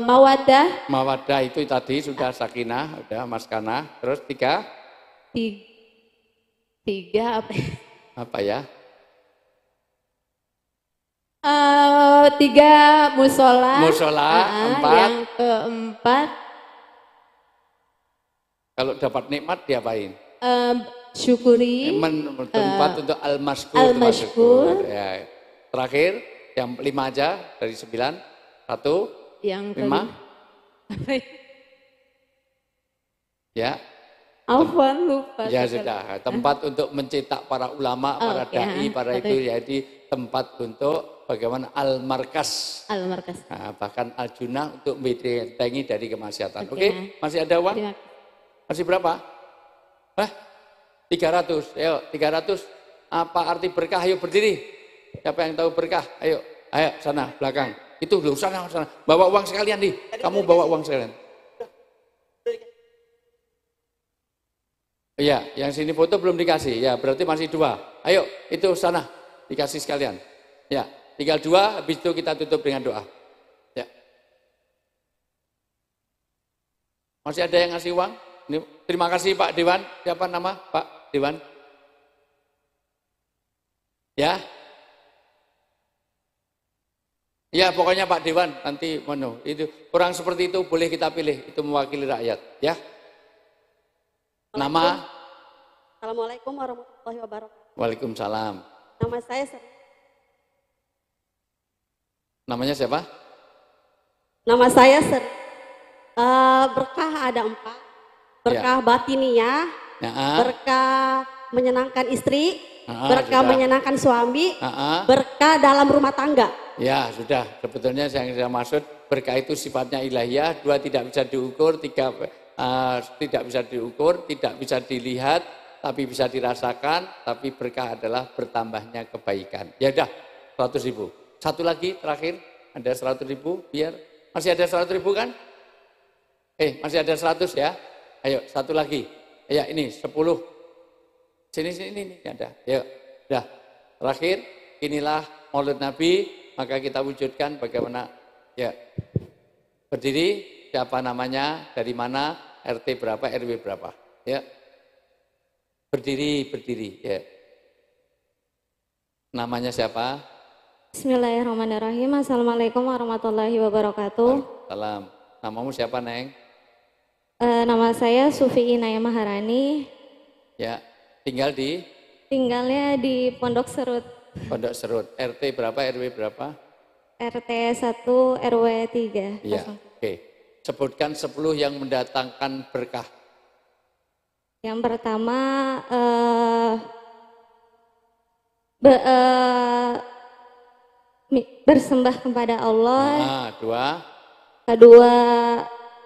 mawaddah. Mawadah itu tadi sudah sakinah, udah maskanah. Terus 3. Tiga apa? Apa ya? 3 musola. Musola. 4. Yang keempat Kalau dapat nikmat diapain? syukuri. Tempat untuk al-maskur. Al-mashkur. Ya. Terakhir yang 5 aja dari 9. 1. Yang 5. Ya. Afwan lupa. Ya sudah, tempat untuk mencetak para ulama, para dai, para itu, yaitu tempat untuk bagaimana al-markas. Al-markas. Nah, bahkan al-junah untuk membentengi dari kemaksiatan. Oke, masih ada uang? Terima Masih berapa? 300. Ayo, 300. Apa arti berkah? Ayo berdiri. Siapa yang tahu berkah? Ayo sana belakang. Itu loh, sana. Bawa uang sekalian nih. Kamu bawa uang sekalian. Iya, yang sini foto belum dikasih. Ya, berarti masih 2. Ayo, itu sana dikasih sekalian. Ya, tinggal 2, habis itu kita tutup dengan doa. Ya. Masih ada yang ngasih uang? Ini, terima kasih Pak Dewan. Siapa nama Pak Dewan? Ya. Ya, pokoknya Pak Dewan nanti itu orang seperti itu boleh kita pilih, itu mewakili rakyat, ya. Nama? Assalamualaikum warahmatullahi wabarakatuh. Waalaikumsalam. Nama saya Namanya siapa? Nama saya berkah ada 4. Berkah batiniah, Ya, berkah menyenangkan istri, berkah sudah. menyenangkan suami, berkah dalam rumah tangga. Ya, sudah. Sebetulnya yang saya maksud berkah itu sifatnya ilahiyah, 2 tidak bisa diukur, 3 tidak bisa diukur, tidak bisa dilihat, tapi bisa dirasakan, tapi berkah adalah bertambahnya kebaikan. Ya udah, 100.000. Satu lagi terakhir, ada 100.000 biar masih ada 100.000 kan? Masih ada 100 ya. Ayo, satu lagi. Ya, ini 10. Sini ini ada. Ya, udah. Terakhir, inilah Maulid Nabi, maka kita wujudkan bagaimana ya. Berdiri, siapa namanya, dari mana, RT berapa, RW berapa. Ya. Berdiri ya. Namanya siapa? Bismillahirrahmanirrahim. Assalamualaikum warahmatullahi wabarakatuh. Salam. Namamu siapa, Neng? Nama saya Sufi Inaya Maharani. Ya, Tinggalnya di Pondok Serut. Pondok Serut. RT berapa, RW berapa? RT 1 RW 3. Iya, oke. Sebutkan 10 yang mendatangkan berkah. Yang pertama bersembah kepada Allah. 2. Kedua,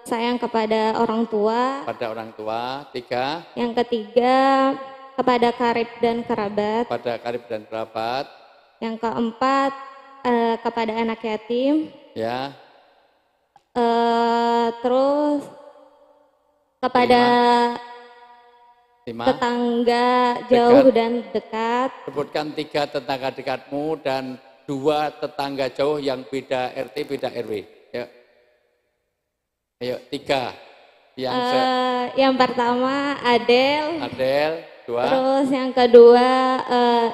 sayang kepada orang tua. Pada orang tua. 3. Yang ketiga, kepada karib dan kerabat. Pada karib dan kerabat. Yang keempat, kepada anak yatim. Ya. Terus kepada 5. tetangga jauh dan dekat. Sebutkan 3 tetangga dekatmu dan 2 tetangga jauh yang beda RT, beda RW. Ya. Ayo, 3. Yang pertama Adel. 2. Terus yang kedua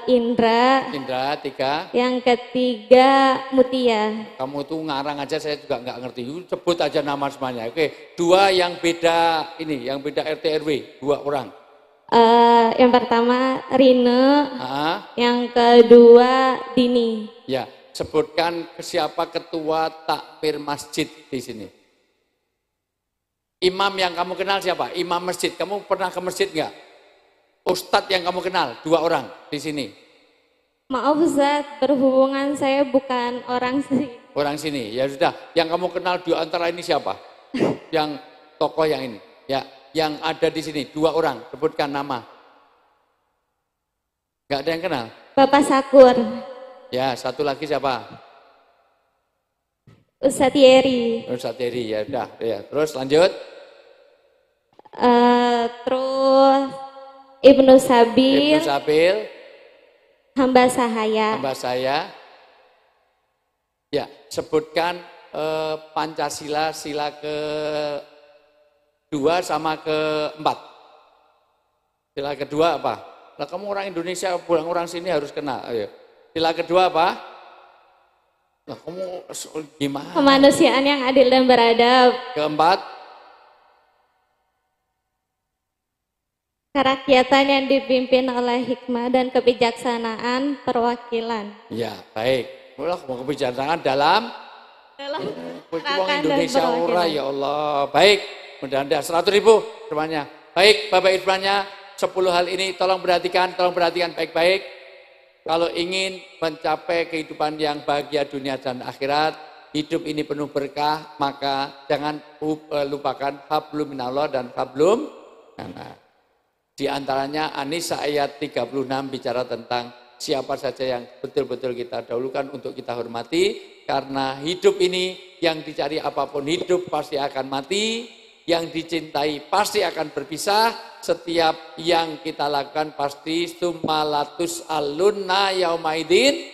Indra. 3. Yang ketiga Mutia. Kamu tuh ngarang aja, saya juga nggak ngerti. Sebut aja nama semuanya. Oke, 2 yang beda ini, yang beda RT RW, 2 orang. Yang pertama Rine. Yang kedua Dini. Ya, sebutkan siapa ketua takmir masjid di sini. Imam yang kamu kenal siapa? Imam masjid. Kamu pernah ke masjid nggak? Ustadz yang kamu kenal, 2 orang di sini. Maaf Ustaz, berhubungan saya bukan orang sini. Orang sini, ya sudah. Yang kamu kenal di antara ini siapa? Yang tokoh yang ini. Ya, yang ada di sini 2 orang. Sebutkan nama. Nggak ada yang kenal? Bapak Sakur. Ya, satu lagi siapa? Ustadz Yeri. Ustadz Yeri, ya udah. Ya. Terus lanjut. Terus Ibnu Sabil. Ibnu Sabil. Hamba Sahaya. Hamba saya. Ya, sebutkan Pancasila sila ke-2 sama ke-4. Sila kedua apa? Nah, kamu orang Indonesia, pulang orang sini harus kenal. Ayo. Sila kedua apa? Nah, kamu gimana? Kemanusiaan yang adil dan beradab. Keempat? Kerakyatan yang dipimpin oleh hikmah dan kebijaksanaan perwakilan. Ya, baik. Mulai mau kebijaksanaan dalam perjuangan Indonesia ora ya Allah. Baik, mudah-mudahan 100.000 semuanya. Baik, Bapak Ibu-nya 10 hal ini tolong perhatikan baik-baik. Kalau ingin mencapai kehidupan yang bahagia dunia dan akhirat, hidup ini penuh berkah, maka jangan lupakan hablum minallah dan hablum minan. Di antaranya An-Nisa ayat 36 bicara tentang siapa saja yang betul-betul kita dahulukan untuk kita hormati. Karena hidup ini yang dicari apapun hidup pasti akan mati. yang dicintai pasti akan berpisah. Setiap yang kita lakukan pasti sumalatus alunna yaumaidin.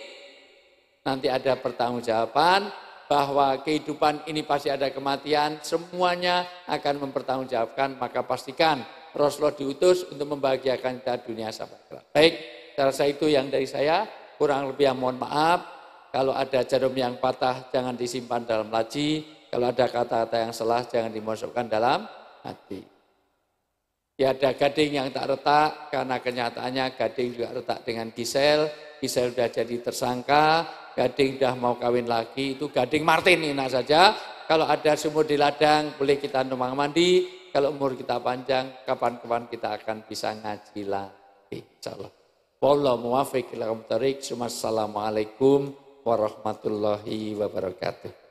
Nanti ada pertanggungjawaban bahwa kehidupan ini pasti ada kematian. Semuanya akan mempertanggungjawabkan. Maka pastikan Rasulullah diutus untuk membahagiakan kita dunia sampai akhirat. Baik, saya rasa itu yang dari saya. Kurang lebih mohon maaf. Kalau ada jarum yang patah jangan disimpan dalam laci. Kalau ada kata-kata yang salah jangan dimasukkan dalam hati. Tiada gading yang tak retak, karena kenyataannya gading juga retak dengan Gisel. Gisel sudah jadi tersangka, gading sudah mau kawin lagi, itu gading Martin ini saja. Kalau ada sumur di ladang boleh kita numpang mandi. Kalau umur kita panjang, kapan-kapan kita akan bisa ngaji lagi. Insyaallah. Wallahu muwaffiq ila aqwamit thoriq. Assalamualaikum warahmatullahi wabarakatuh.